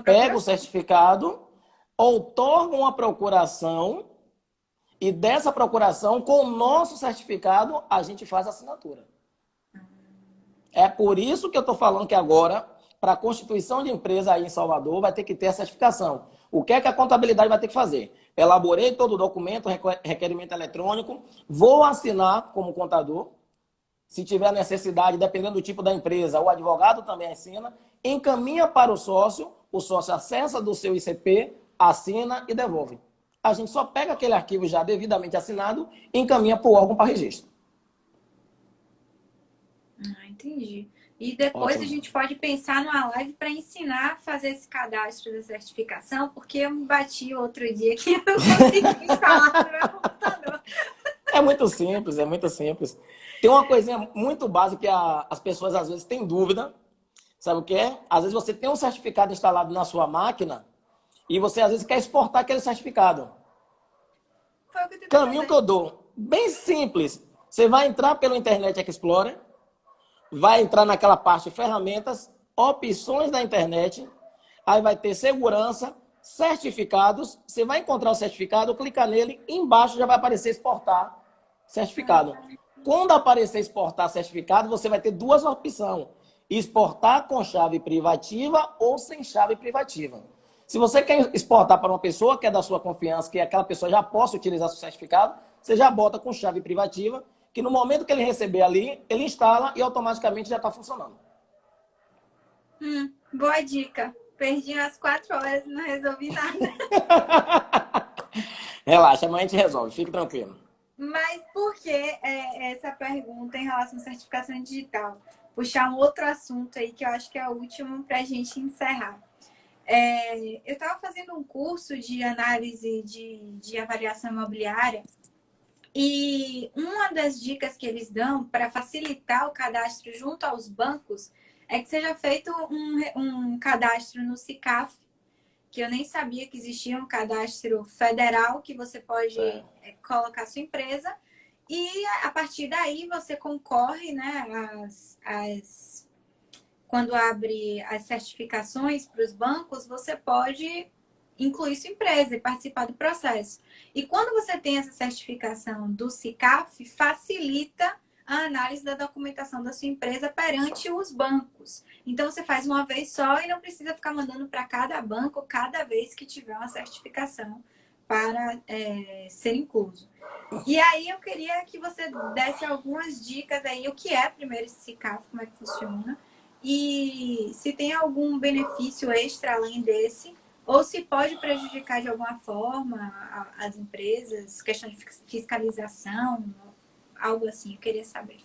Pega o certificado, outorga uma procuração, e dessa procuração, com o nosso certificado, a gente faz a assinatura. É por isso que eu estou falando que agora, para a constituição de empresa aí em Salvador, vai ter que ter a certificação. O que é que a contabilidade vai ter que fazer? Elaborei todo o documento, requerimento eletrônico, vou assinar como contador. Se tiver necessidade, dependendo do tipo da empresa, o advogado também assina, encaminha para o sócio acessa do seu ICP, assina e devolve. A gente só pega aquele arquivo já devidamente assinado e encaminha para o órgão para registro. Entendi. E depois Ótimo. a gente pode pensar numa live para ensinar a fazer esse cadastro da certificação, porque eu me bati outro dia que eu não consegui instalar no meu computador. É muito simples, é muito simples. Tem uma coisinha muito básica que as pessoas às vezes têm dúvida. Sabe o que é? Às vezes você tem um certificado instalado na sua máquina e você às vezes quer exportar aquele certificado. Foi o que eu Caminho que eu dou, bem simples. Você vai entrar pelo Internet Explorer, vai entrar naquela parte ferramentas, opções da internet, aí vai ter segurança, certificados. Você vai encontrar o certificado, clica nele, embaixo já vai aparecer exportar certificado. Quando aparecer exportar certificado, você vai ter duas opções. Exportar com chave privativa ou sem chave privativa. Se você quer exportar para uma pessoa que é da sua confiança, que aquela pessoa já possa utilizar seu certificado, você já bota com chave privativa, que no momento que ele receber ali, ele instala e automaticamente já está funcionando. Boa dica. Perdi umas 4 horas e não resolvi nada. Relaxa, amanhã a gente resolve, fique tranquilo. Mas por que essa pergunta em relação à certificação digital? Puxar um outro assunto aí que eu acho que é o último para a gente encerrar. Eu estava fazendo um curso de análise de avaliação imobiliária e uma das dicas que eles dão para facilitar o cadastro junto aos bancos é que seja feito um cadastro no SICAF, que eu nem sabia que existia um cadastro federal que você pode colocar sua empresa e a partir daí você concorre, né, quando abre as certificações para os bancos, você pode incluir sua empresa e participar do processo. E quando você tem essa certificação do SICAF, facilita a análise da documentação da sua empresa perante os bancos. Então, você faz uma vez só e não precisa ficar mandando para cada banco cada vez que tiver uma certificação para ser incluso. E aí, eu queria que você desse algumas dicas aí, o que é primeiro esse SICAF, como é que funciona, e se tem algum benefício extra além desse, ou se pode prejudicar de alguma forma as empresas, questão de fiscalização, algo assim, eu queria saber.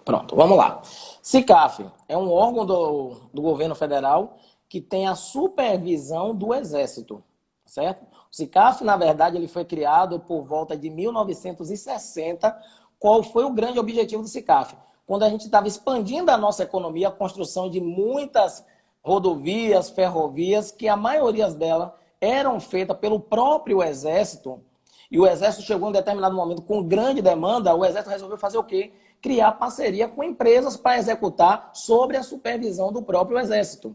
Pronto, vamos lá. SICAF é um órgão do governo federal que tem a supervisão do Exército, certo? O SICAF, na verdade, ele foi criado por volta de 1960. Qual foi o grande objetivo do SICAF? Quando a gente estava expandindo a nossa economia, a construção de muitas rodovias, ferrovias, que a maioria delas eram feitas pelo próprio Exército, e o Exército chegou em um determinado momento com grande demanda, o Exército resolveu fazer o quê? Criar parceria com empresas para executar sobre a supervisão do próprio Exército.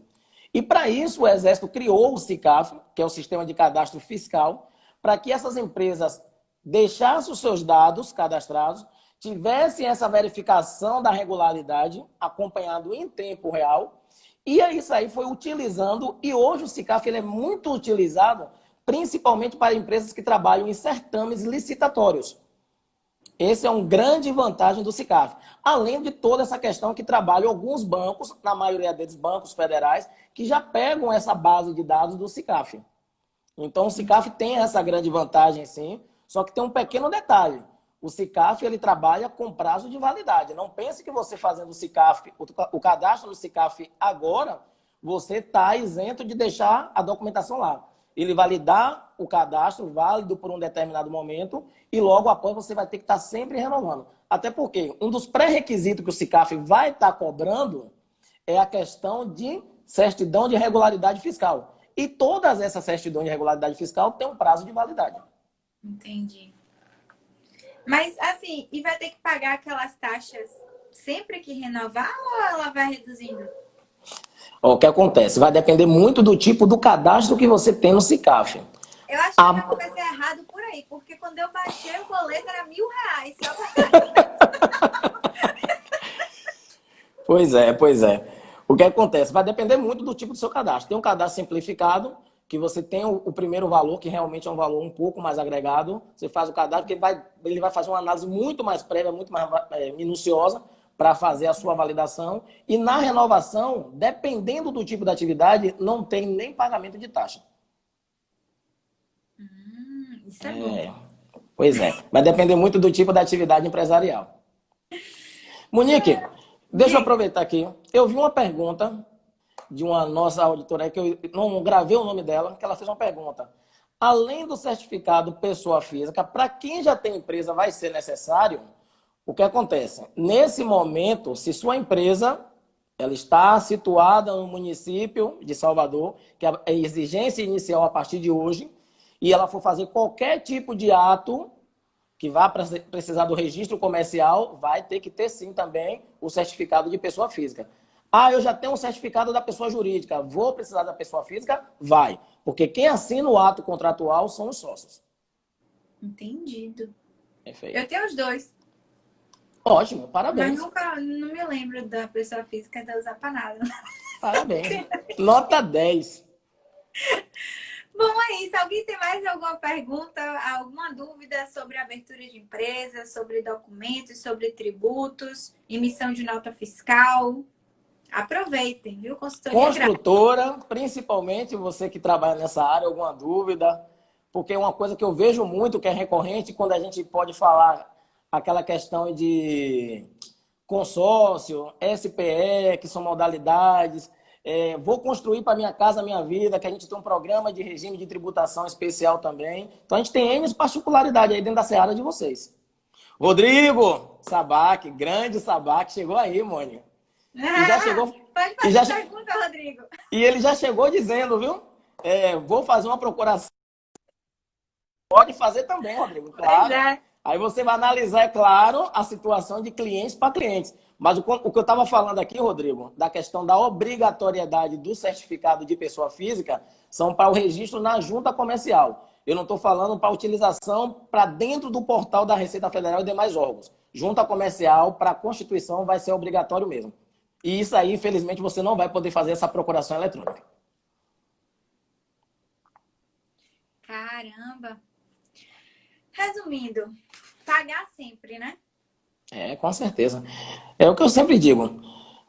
E para isso o Exército criou o SICAF, que é o Sistema de Cadastro Fiscal, para que essas empresas deixassem os seus dados cadastrados, tivessem essa verificação da regularidade, acompanhado em tempo real, e isso aí foi utilizando, e hoje o SICAF ele é muito utilizado, principalmente para empresas que trabalham em certames licitatórios. Esse é uma grande vantagem do SICAF. Além de toda essa questão que trabalham alguns bancos, na maioria deles bancos federais, que já pegam essa base de dados do SICAF. Então o SICAF tem essa grande vantagem sim, só que tem um pequeno detalhe. O SICAF ele trabalha com prazo de validade. Não pense que você fazendo o cadastro no SICAF agora, você está isento de deixar a documentação lá. Ele vai lhe dar o cadastro válido por um determinado momento e logo após você vai ter que estar sempre renovando. Até porque um dos pré-requisitos que o SICAF vai estar cobrando é a questão de certidão de regularidade fiscal. E todas essas certidões de regularidade fiscal têm um prazo de validade. Entendi. Mas, assim, e vai ter que pagar aquelas taxas sempre que renovar ou ela vai reduzindo? O que acontece? Vai depender muito do tipo do cadastro que você tem no SICAF. Eu acho que eu já comecei errado por aí, porque quando eu baixei o boleto era R$1.000. Só pra... Pois é, pois é. O que acontece? Vai depender muito do tipo do seu cadastro. Tem um cadastro simplificado, que você tem o primeiro valor, que realmente é um valor um pouco mais agregado. Você faz o cadastro, porque ele vai fazer uma análise muito mais prévia, muito mais minuciosa, para fazer a sua validação. E na renovação, dependendo do tipo da atividade, não tem nem pagamento de taxa. Isso é bom. Pois é. Vai depender muito do tipo da atividade empresarial. Monique, deixa eu aproveitar aqui. Eu vi uma pergunta de uma nossa auditora, que eu não gravei o nome dela, que ela fez uma pergunta. Além do certificado pessoa física, para quem já tem empresa vai ser necessário? O que acontece? Nesse momento, se sua empresa ela está situada no município de Salvador, que é a exigência inicial a partir de hoje, e ela for fazer qualquer tipo de ato que vá precisar do registro comercial, vai ter que ter sim também o certificado de pessoa física. Ah, eu já tenho um certificado da pessoa jurídica, vou precisar da pessoa física? Vai. Porque quem assina o ato contratual são os sócios. Entendido. Perfeito. Eu tenho os dois. Ótimo, parabéns. Mas não me lembro da pessoa física de usar para nada. Parabéns. Nota 10. Bom, é isso. Alguém tem mais alguma pergunta, alguma dúvida sobre abertura de empresa, sobre documentos, sobre tributos, emissão de nota fiscal? Aproveitem, viu? Consultoria Construtora, principalmente você que trabalha nessa área, alguma dúvida? Porque é uma coisa que eu vejo muito, que é recorrente, quando a gente pode falar aquela questão de consórcio, SPE, que são modalidades. Vou construir para minha casa, minha vida, que a gente tem um programa de regime de tributação especial também. Então a gente tem N particularidades aí dentro da seara de vocês. Rodrigo Sabac, grande Sabac, chegou aí, Mônica. E já chegou. Pode fazer pergunta, Rodrigo. E ele já chegou dizendo, viu? Vou fazer uma procuração. Pode fazer também, Rodrigo, claro. Pois é. Aí você vai analisar, é claro, a situação de clientes para clientes. Mas o que eu estava falando aqui, Rodrigo, da questão da obrigatoriedade do certificado de pessoa física, são para o registro na junta comercial. Eu não estou falando para utilização para dentro do portal da Receita Federal e demais órgãos. Junta comercial, para a Constituição, vai ser obrigatório mesmo. E isso aí, infelizmente, você não vai poder fazer essa procuração eletrônica. Caramba! Resumindo, pagar sempre, né? Com certeza. É o que eu sempre digo.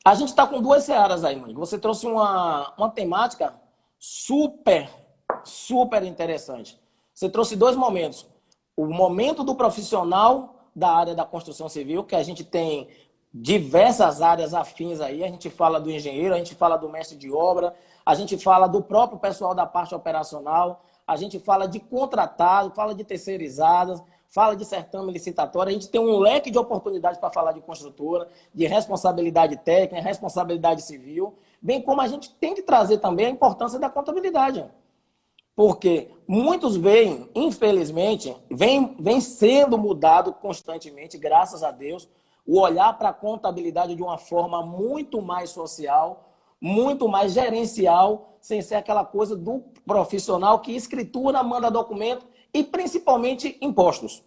A gente está com duas searas aí, mãe. Você trouxe uma temática super interessante. Você trouxe dois momentos. O momento do profissional da área da construção civil, que a gente tem diversas áreas afins aí. A gente fala do engenheiro, a gente fala do mestre de obra, a gente fala do próprio pessoal da parte operacional, a gente fala de contratado, fala de terceirizadas, fala de certame licitatório. A gente tem um leque de oportunidades para falar de construtora, de responsabilidade técnica, responsabilidade civil, bem como a gente tem que trazer também a importância da contabilidade. Porque muitos veem, infelizmente, vem sendo mudado constantemente, graças a Deus, o olhar para a contabilidade de uma forma muito mais social, muito mais gerencial, sem ser aquela coisa do profissional que escritura, manda documento e principalmente impostos.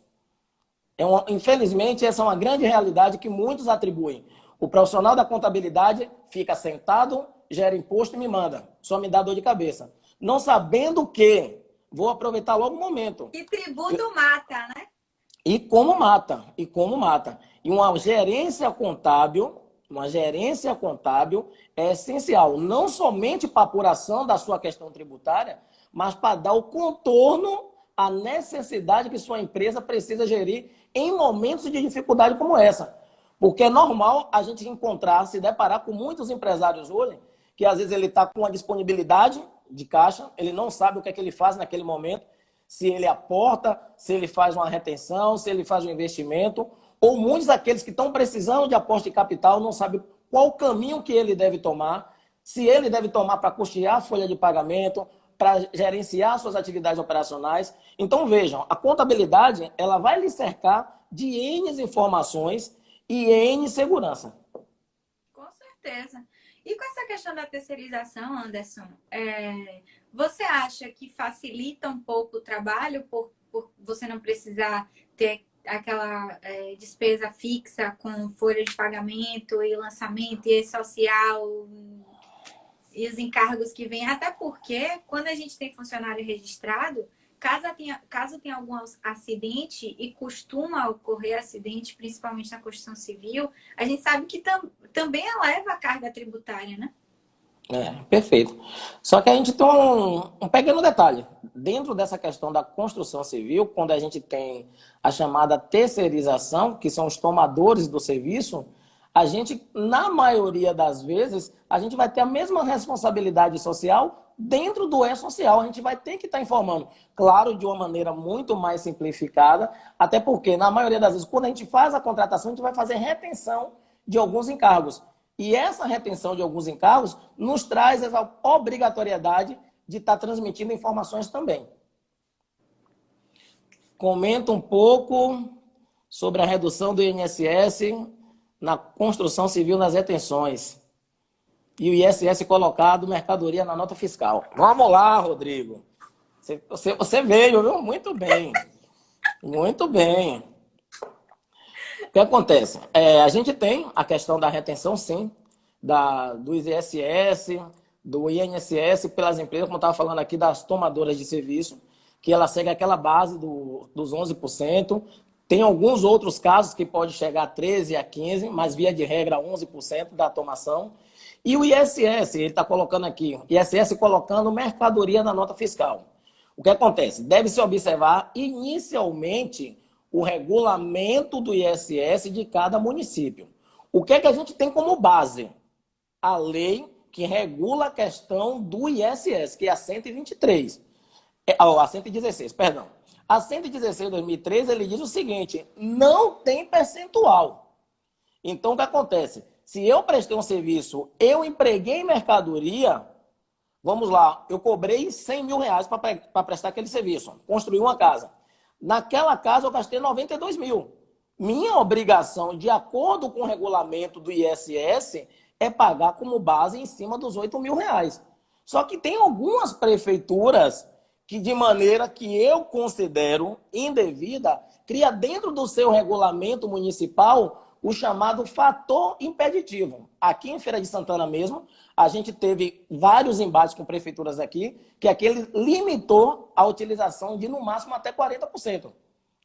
Infelizmente, essa é uma grande realidade que muitos atribuem. O profissional da contabilidade fica sentado, gera imposto e me manda. Só me dá dor de cabeça. Não sabendo que, vou aproveitar logo o momento. E tributo mata, né? E como mata, e como mata. E uma gerência contábil é essencial, não somente para a apuração da sua questão tributária, mas para dar o contorno à necessidade que sua empresa precisa gerir em momentos de dificuldade como essa. Porque é normal a gente se deparar com muitos empresários hoje, que às vezes ele está com uma disponibilidade de caixa, ele não sabe o que é que ele faz naquele momento, se ele aporta, se ele faz uma retenção, se ele faz um investimento, ou muitos daqueles que estão precisando de aporte de capital não sabem qual o caminho que ele deve tomar, se ele deve tomar para custear a folha de pagamento, para gerenciar suas atividades operacionais. Então, vejam, a contabilidade ela vai lhe cercar de N informações e N segurança. Com certeza. E com essa questão da terceirização, Anderson, você acha que facilita um pouco o trabalho por você não precisar ter aquela despesa fixa com folha de pagamento e lançamento e social e os encargos que vêm? Até porque, quando a gente tem funcionário registrado, caso tenha algum acidente, e costuma ocorrer acidente, principalmente na construção civil, a gente sabe que também eleva a carga tributária, né? Perfeito. Só que a gente tem um pequeno detalhe. Dentro dessa questão da construção civil, quando a gente tem a chamada terceirização, que são os tomadores do serviço, a gente, na maioria das vezes, a gente vai ter a mesma responsabilidade social dentro do E-Social. A gente vai ter que estar informando, claro, de uma maneira muito mais simplificada, até porque, na maioria das vezes, quando a gente faz a contratação, a gente vai fazer retenção de alguns encargos. E essa retenção de alguns encargos nos traz essa obrigatoriedade de estar transmitindo informações também. Comenta um pouco sobre a redução do INSS na construção civil nas retenções e o ISS colocado mercadoria na nota fiscal. Vamos lá, Rodrigo. Você veio, viu? Muito bem. Muito bem. O que acontece? A gente tem a questão da retenção, sim, do ISS, do INSS pelas empresas, como eu estava falando aqui, das tomadoras de serviço, que ela segue aquela base dos 11%. Tem alguns outros casos que pode chegar a 13%, a 15%, mas via de regra 11% da automação. E o ISS, ele está colocando aqui, ISS colocando mercadoria na nota fiscal. O que acontece? Deve-se observar inicialmente o regulamento do ISS de cada município. O que é que a gente tem como base? A lei que regula a questão do ISS, que é a 123. A 116, perdão. A 116 de 2013, ele diz o seguinte: não tem percentual. Então, o que acontece? Se eu prestei um serviço, eu empreguei mercadoria, vamos lá, eu cobrei 100 mil reais para prestar aquele serviço, construí uma casa. Naquela casa eu gastei 92 mil. Minha obrigação, de acordo com o regulamento do ISS, é pagar como base em cima dos 8 mil reais. Só que tem algumas prefeituras que, de maneira que eu considero indevida, cria dentro do seu regulamento municipal o chamado fator impeditivo. Aqui em Feira de Santana mesmo, a gente teve vários embates com prefeituras aqui, que aquele limitou a utilização de, no máximo, até 40%.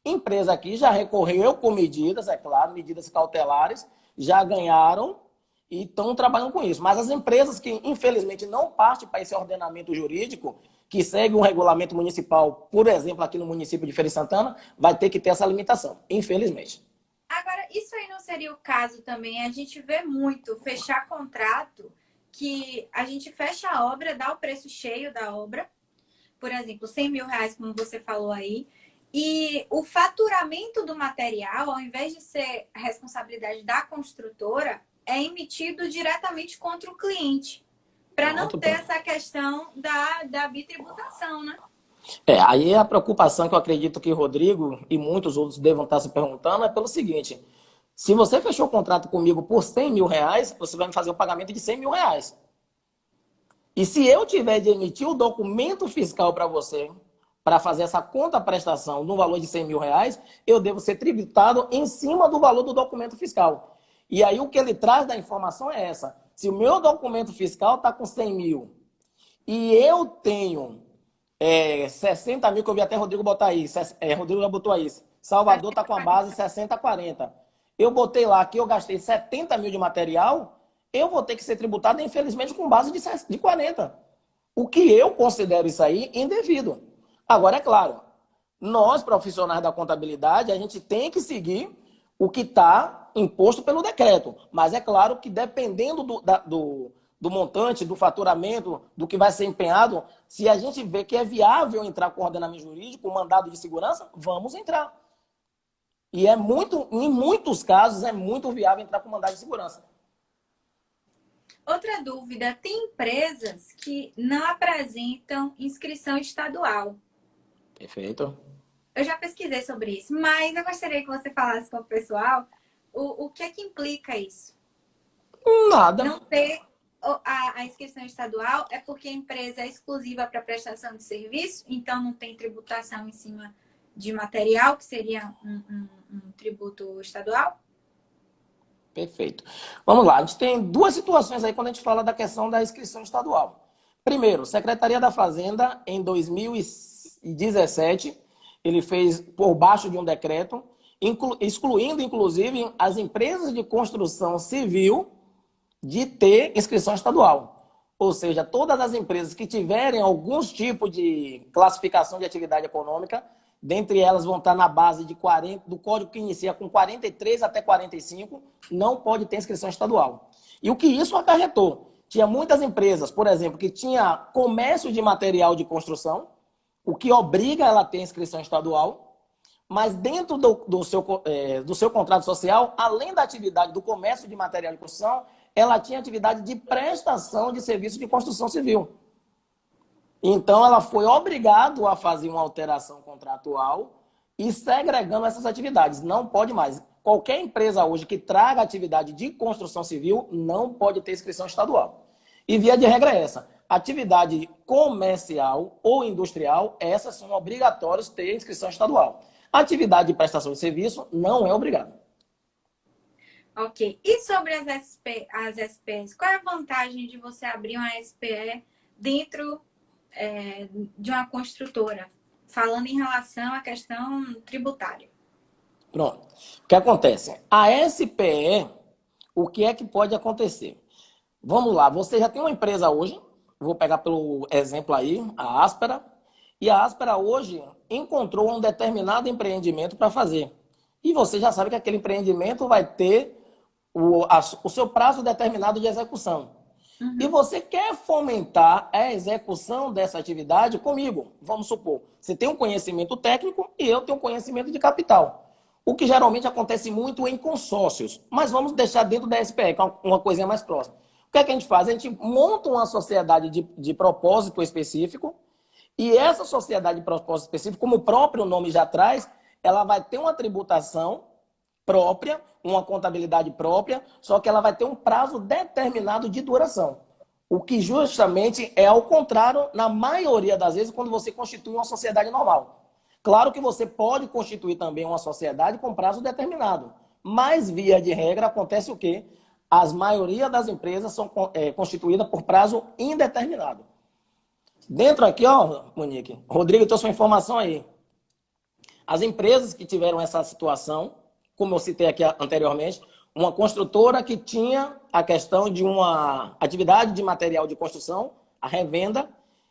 Empresa aqui já recorreu com medidas, é claro, medidas cautelares, já ganharam e estão trabalhando com isso. Mas as empresas que, infelizmente, não partem para esse ordenamento jurídico, que segue um regulamento municipal, por exemplo, aqui no município de Feira de Santana, vai ter que ter essa limitação, infelizmente. Agora, isso aí não seria o caso também? A gente vê muito fechar contrato que a gente fecha a obra, dá o preço cheio da obra, por exemplo, 100 mil reais, como você falou aí, e o faturamento do material, ao invés de ser a responsabilidade da construtora, é emitido diretamente contra o cliente, para não ter essa questão da bitributação, né? Aí a preocupação que eu acredito que o Rodrigo e muitos outros devam estar se perguntando é pelo seguinte: se você fechou o contrato comigo por 100 mil reais, você vai me fazer o pagamento de 100 mil reais. E se eu tiver de emitir o documento fiscal para você, para fazer essa conta-prestação no valor de 100 mil reais, eu devo ser tributado em cima do valor do documento fiscal. E aí o que ele traz da informação é essa: se o meu documento fiscal está com 100 mil e eu tenho 60 mil, que eu vi até Rodrigo botar aí, Rodrigo já botou aí, Salvador está com a base 60-40. Eu botei lá que eu gastei 70 mil de material, eu vou ter que ser tributado, infelizmente, com base de 40. O que eu considero isso aí indevido. Agora, é claro, nós, profissionais da contabilidade, a gente tem que seguir o que está imposto pelo decreto. Mas é claro que, dependendo do montante, do faturamento, do que vai ser empenhado, se a gente vê que é viável entrar com ordenamento jurídico, mandado de segurança, vamos entrar. E em muitos casos, é muito viável entrar com mandado de segurança. Outra dúvida, tem empresas que não apresentam inscrição estadual. Perfeito. Eu já pesquisei sobre isso, mas eu gostaria que você falasse com o pessoal o que é que implica isso. Nada. Não ter a inscrição estadual é porque a empresa é exclusiva para prestação de serviço, então não tem tributação em cima de material, que seria um tributo estadual? Perfeito. Vamos lá, a gente tem duas situações aí quando a gente fala da questão da inscrição estadual. Primeiro, Secretaria da Fazenda, em 2017, ele fez por baixo de um decreto, excluindo, inclusive, as empresas de construção civil de ter inscrição estadual. Ou seja, todas as empresas que tiverem alguns tipos de classificação de atividade econômica, dentre elas vão estar na base de 40, do código que inicia com 43 até 45, não pode ter inscrição estadual. E o que isso acarretou? Tinha muitas empresas, por exemplo, que tinha comércio de material de construção, o que obriga ela a ter inscrição estadual, mas dentro do seu contrato social, além da atividade do comércio de material de construção, ela tinha atividade de prestação de serviço de construção civil. Então, ela foi obrigada a fazer uma alteração contratual e segregando essas atividades. Não pode mais. Qualquer empresa hoje que traga atividade de construção civil não pode ter inscrição estadual. E via de regra é essa. Atividade comercial ou industrial, essas são obrigatórias ter inscrição estadual. Atividade de prestação de serviço não é obrigada. Ok. E sobre as SPs, qual é a vantagem de você abrir uma SPE dentro de uma construtora? Falando em relação à questão tributária. Pronto. O que acontece? A SPE, o que é que pode acontecer? Vamos lá, você já tem uma empresa hoje, vou pegar pelo exemplo aí, a Áspera, e a Áspera hoje encontrou um determinado empreendimento para fazer. E você já sabe que aquele empreendimento vai ter o seu prazo determinado de execução. Uhum. E você quer fomentar a execução dessa atividade comigo. Vamos supor, você tem um conhecimento técnico e eu tenho um conhecimento de capital. O que geralmente acontece muito em consórcios. Mas vamos deixar dentro da SPE, que é uma coisinha mais próxima. O que é que a gente faz? A gente monta uma sociedade de propósito específico e essa sociedade de propósito específico, como o próprio nome já traz, ela vai ter uma tributação própria, uma contabilidade própria, só que ela vai ter um prazo determinado de duração. O que justamente é ao contrário, na maioria das vezes, quando você constitui uma sociedade normal. Claro que você pode constituir também uma sociedade com prazo determinado, mas, via de regra, acontece o quê? A maioria das empresas são constituídas por prazo indeterminado. Dentro aqui, ó, Monique, Rodrigo trouxe uma informação aí. As empresas que tiveram essa situação, como eu citei aqui anteriormente, uma construtora que tinha a questão de uma atividade de material de construção, a revenda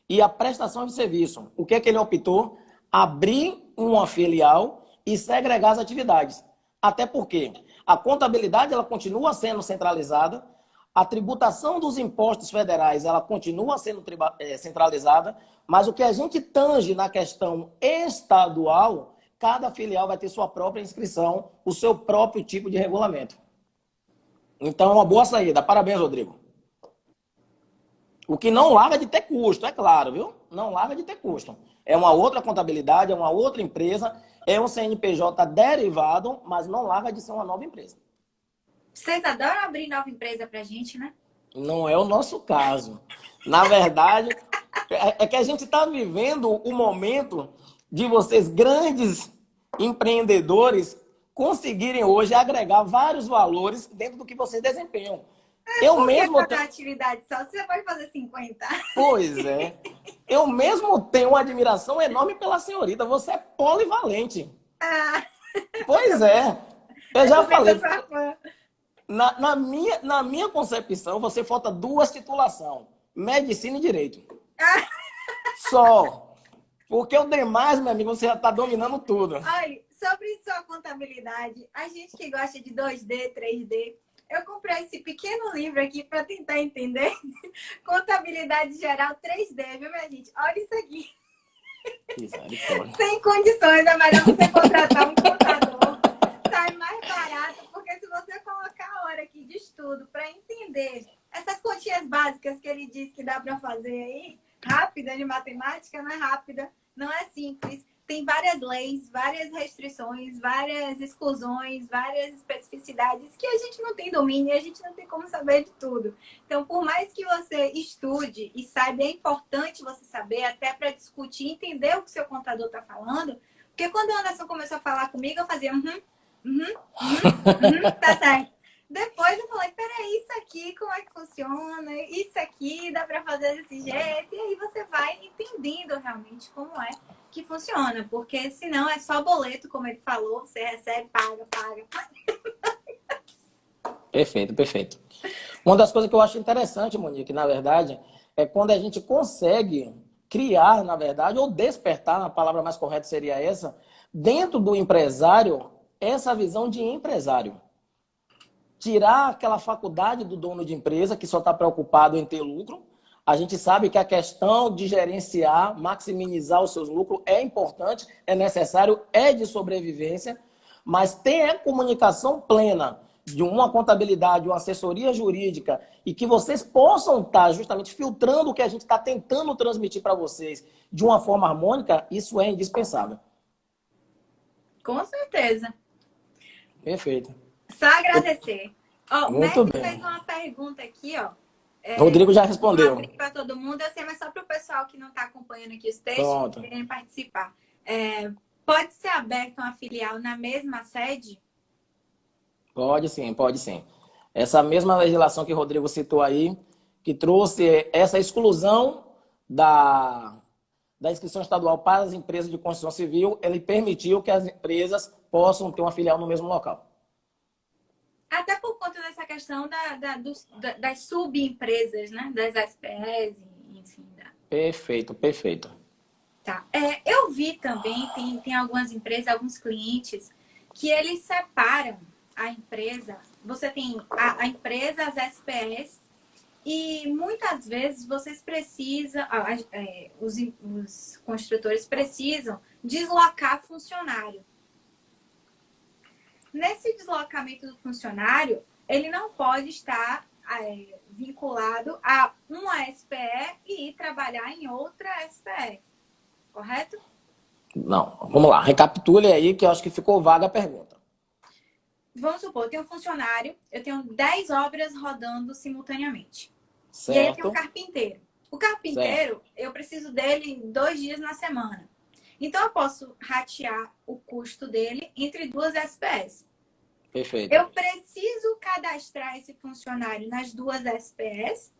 e a prestação de serviço. O que é que ele optou? Abrir uma filial e segregar as atividades. Até porque a contabilidade ela continua sendo centralizada, a tributação dos impostos federais ela continua sendo centralizada, mas o que a gente tange na questão estadual, cada filial vai ter sua própria inscrição, o seu próprio tipo de regulamento. Então, é uma boa saída. Parabéns, Rodrigo. O que não larga de ter custo, é claro, viu? Não larga de ter custo. É uma outra contabilidade, é uma outra empresa, é um CNPJ derivado, mas não larga de ser uma nova empresa. Vocês adoram abrir nova empresa pra gente, né? Não é o nosso caso. Na verdade, é que a gente está vivendo o momento de vocês, grandes empreendedores, conseguirem hoje agregar vários valores dentro do que vocês desempenham. Eu mesmo tenho atividade só, você pode fazer 50. Pois é. Eu mesmo tenho uma admiração enorme pela senhorita. Você é polivalente. Ah. Pois é. Eu já falei. Na minha concepção, você falta duas titulações: medicina e direito. Só. Porque o demais, meu amigo, você já está dominando tudo. Olha, sobre sua contabilidade, a gente que gosta de 2D, 3D, eu comprei esse pequeno livro aqui para tentar entender contabilidade geral 3D, viu, minha gente? Olha isso aqui. Sem condições, é melhor você contratar um contador. sai mais barato, porque se você colocar a hora aqui de estudo para entender essas continhas básicas que ele disse que dá para fazer aí, rápida de matemática, não é rápida, não é simples. Tem várias leis, várias restrições, várias exclusões, várias especificidades que a gente não tem domínio e a gente não tem como saber de tudo. Então, por mais que você estude e saiba, é importante você saber até para discutir, entender o que o seu contador está falando. Porque quando o Anderson começou a falar comigo, eu fazia tá certo. Depois eu falei, peraí, isso aqui, como é que funciona? Isso aqui dá para fazer desse jeito. E aí você vai entendendo realmente como é que funciona. Porque senão é só boleto, como ele falou, você recebe, paga. Perfeito, perfeito. Uma das coisas que eu acho interessante, Monique, na verdade, é quando a gente consegue criar, na verdade, ou despertar, a palavra mais correta seria essa, dentro do empresário, essa visão de empresário. Tirar aquela faculdade do dono de empresa que só está preocupado em ter lucro. A gente sabe que a questão de gerenciar, maximizar os seus lucros é importante, é necessário, é de sobrevivência, mas ter a comunicação plena de uma contabilidade, uma assessoria jurídica e que vocês possam estar justamente filtrando o que a gente está tentando transmitir para vocês de uma forma harmônica, isso é indispensável. Com certeza. Perfeito. Só agradecer. Ó, o Muito Messi bem. fez uma pergunta aqui, ó. Rodrigo já respondeu. Vou abrir para todo mundo, eu sei, mas só para o pessoal que não está acompanhando aqui os textos, Pronto. querem participar. Pode ser aberto uma filial na mesma sede? Pode sim, pode sim. Essa mesma legislação que o Rodrigo citou aí, que trouxe essa exclusão da inscrição estadual para as empresas de construção civil, ele permitiu que as empresas possam ter uma filial no mesmo local. Até por conta dessa questão das subempresas, né? Das SPEs, enfim. Perfeito, perfeito. Tá. Eu vi também, tem algumas empresas, alguns clientes, que eles separam a empresa. Você tem a empresa, as SPEs, e muitas vezes vocês precisam, os construtores precisam deslocar funcionário. Nesse deslocamento do funcionário, ele não pode estar vinculado a uma SPE e ir trabalhar em outra SPE, correto? Não, vamos lá, recapitule aí que eu acho que ficou vaga a pergunta. Vamos supor, eu tenho um funcionário, eu tenho 10 obras rodando simultaneamente. Certo. E aí eu tenho um carpinteiro. O carpinteiro, certo, eu preciso dele 2 dias na semana. Então, eu posso ratear o custo dele entre 2 SPEs. Perfeito. Eu preciso cadastrar esse funcionário nas 2 SPEs,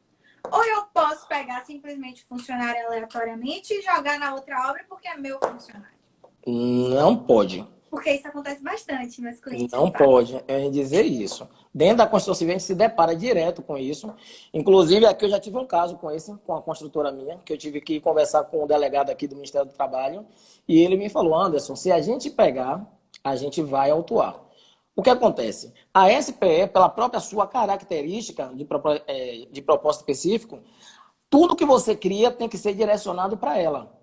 ou eu posso pegar simplesmente o funcionário aleatoriamente e jogar na outra obra porque é meu funcionário? Não pode. Porque isso acontece bastante, meus clientes. Não pode dizer isso. Dentro da construção civil, a gente se depara direto com isso. Inclusive, aqui eu já tive um caso com a construtora minha, que eu tive que conversar com o delegado aqui do Ministério do Trabalho, e ele me falou, Anderson, se a gente pegar, a gente vai autuar. O que acontece? A SPE, pela própria sua característica de propósito específico, tudo que você cria tem que ser direcionado para ela.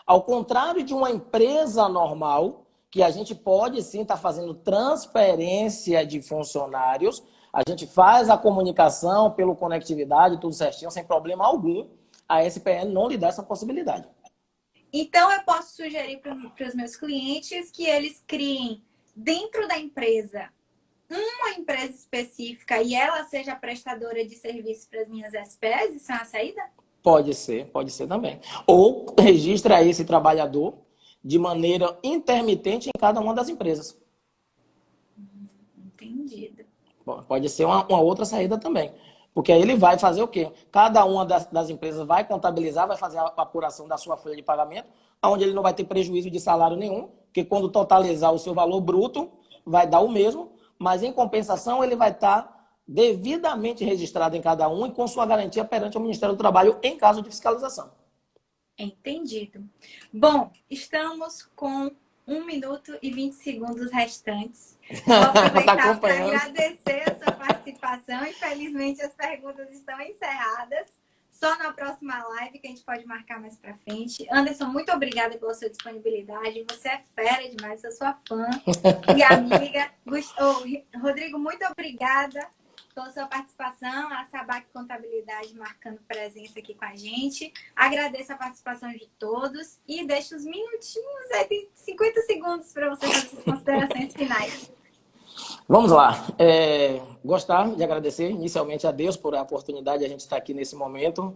Ao contrário de uma empresa normal, que a gente pode sim estar fazendo transferência de funcionários, a gente faz a comunicação pela conectividade, tudo certinho, sem problema algum, a SPE não lhe dá essa possibilidade. Então, eu posso sugerir para os meus clientes que eles criem dentro da empresa uma empresa específica e ela seja prestadora de serviço para as minhas SPEs? Isso é uma saída? Pode ser também. Ou registra esse trabalhador de maneira intermitente em cada uma das empresas. Entendido. Pode ser uma outra saída também. Porque aí ele vai fazer o quê? Cada uma das empresas vai contabilizar, vai fazer a apuração da sua folha de pagamento, onde ele não vai ter prejuízo de salário nenhum, porque quando totalizar o seu valor bruto, vai dar o mesmo, mas em compensação ele vai estar devidamente registrado em cada um e com sua garantia perante o Ministério do Trabalho em caso de fiscalização. Entendido. Bom, estamos com 1 minuto e 20 segundos restantes. Vou aproveitar para agradecer a sua participação. Infelizmente, as perguntas estão encerradas. só na próxima live, que a gente pode marcar mais pra frente. Anderson, muito obrigada pela sua disponibilidade. Você é fera demais, sou sua fã e amiga. Rodrigo, muito obrigada pela sua participação. A Sabac Contabilidade marcando presença aqui com a gente. Agradeço a participação de todos e deixo os minutinhos, tem 50 segundos para você fazer suas considerações finais. Vamos lá. Gostar de agradecer inicialmente a Deus por a oportunidade de a gente estar aqui nesse momento.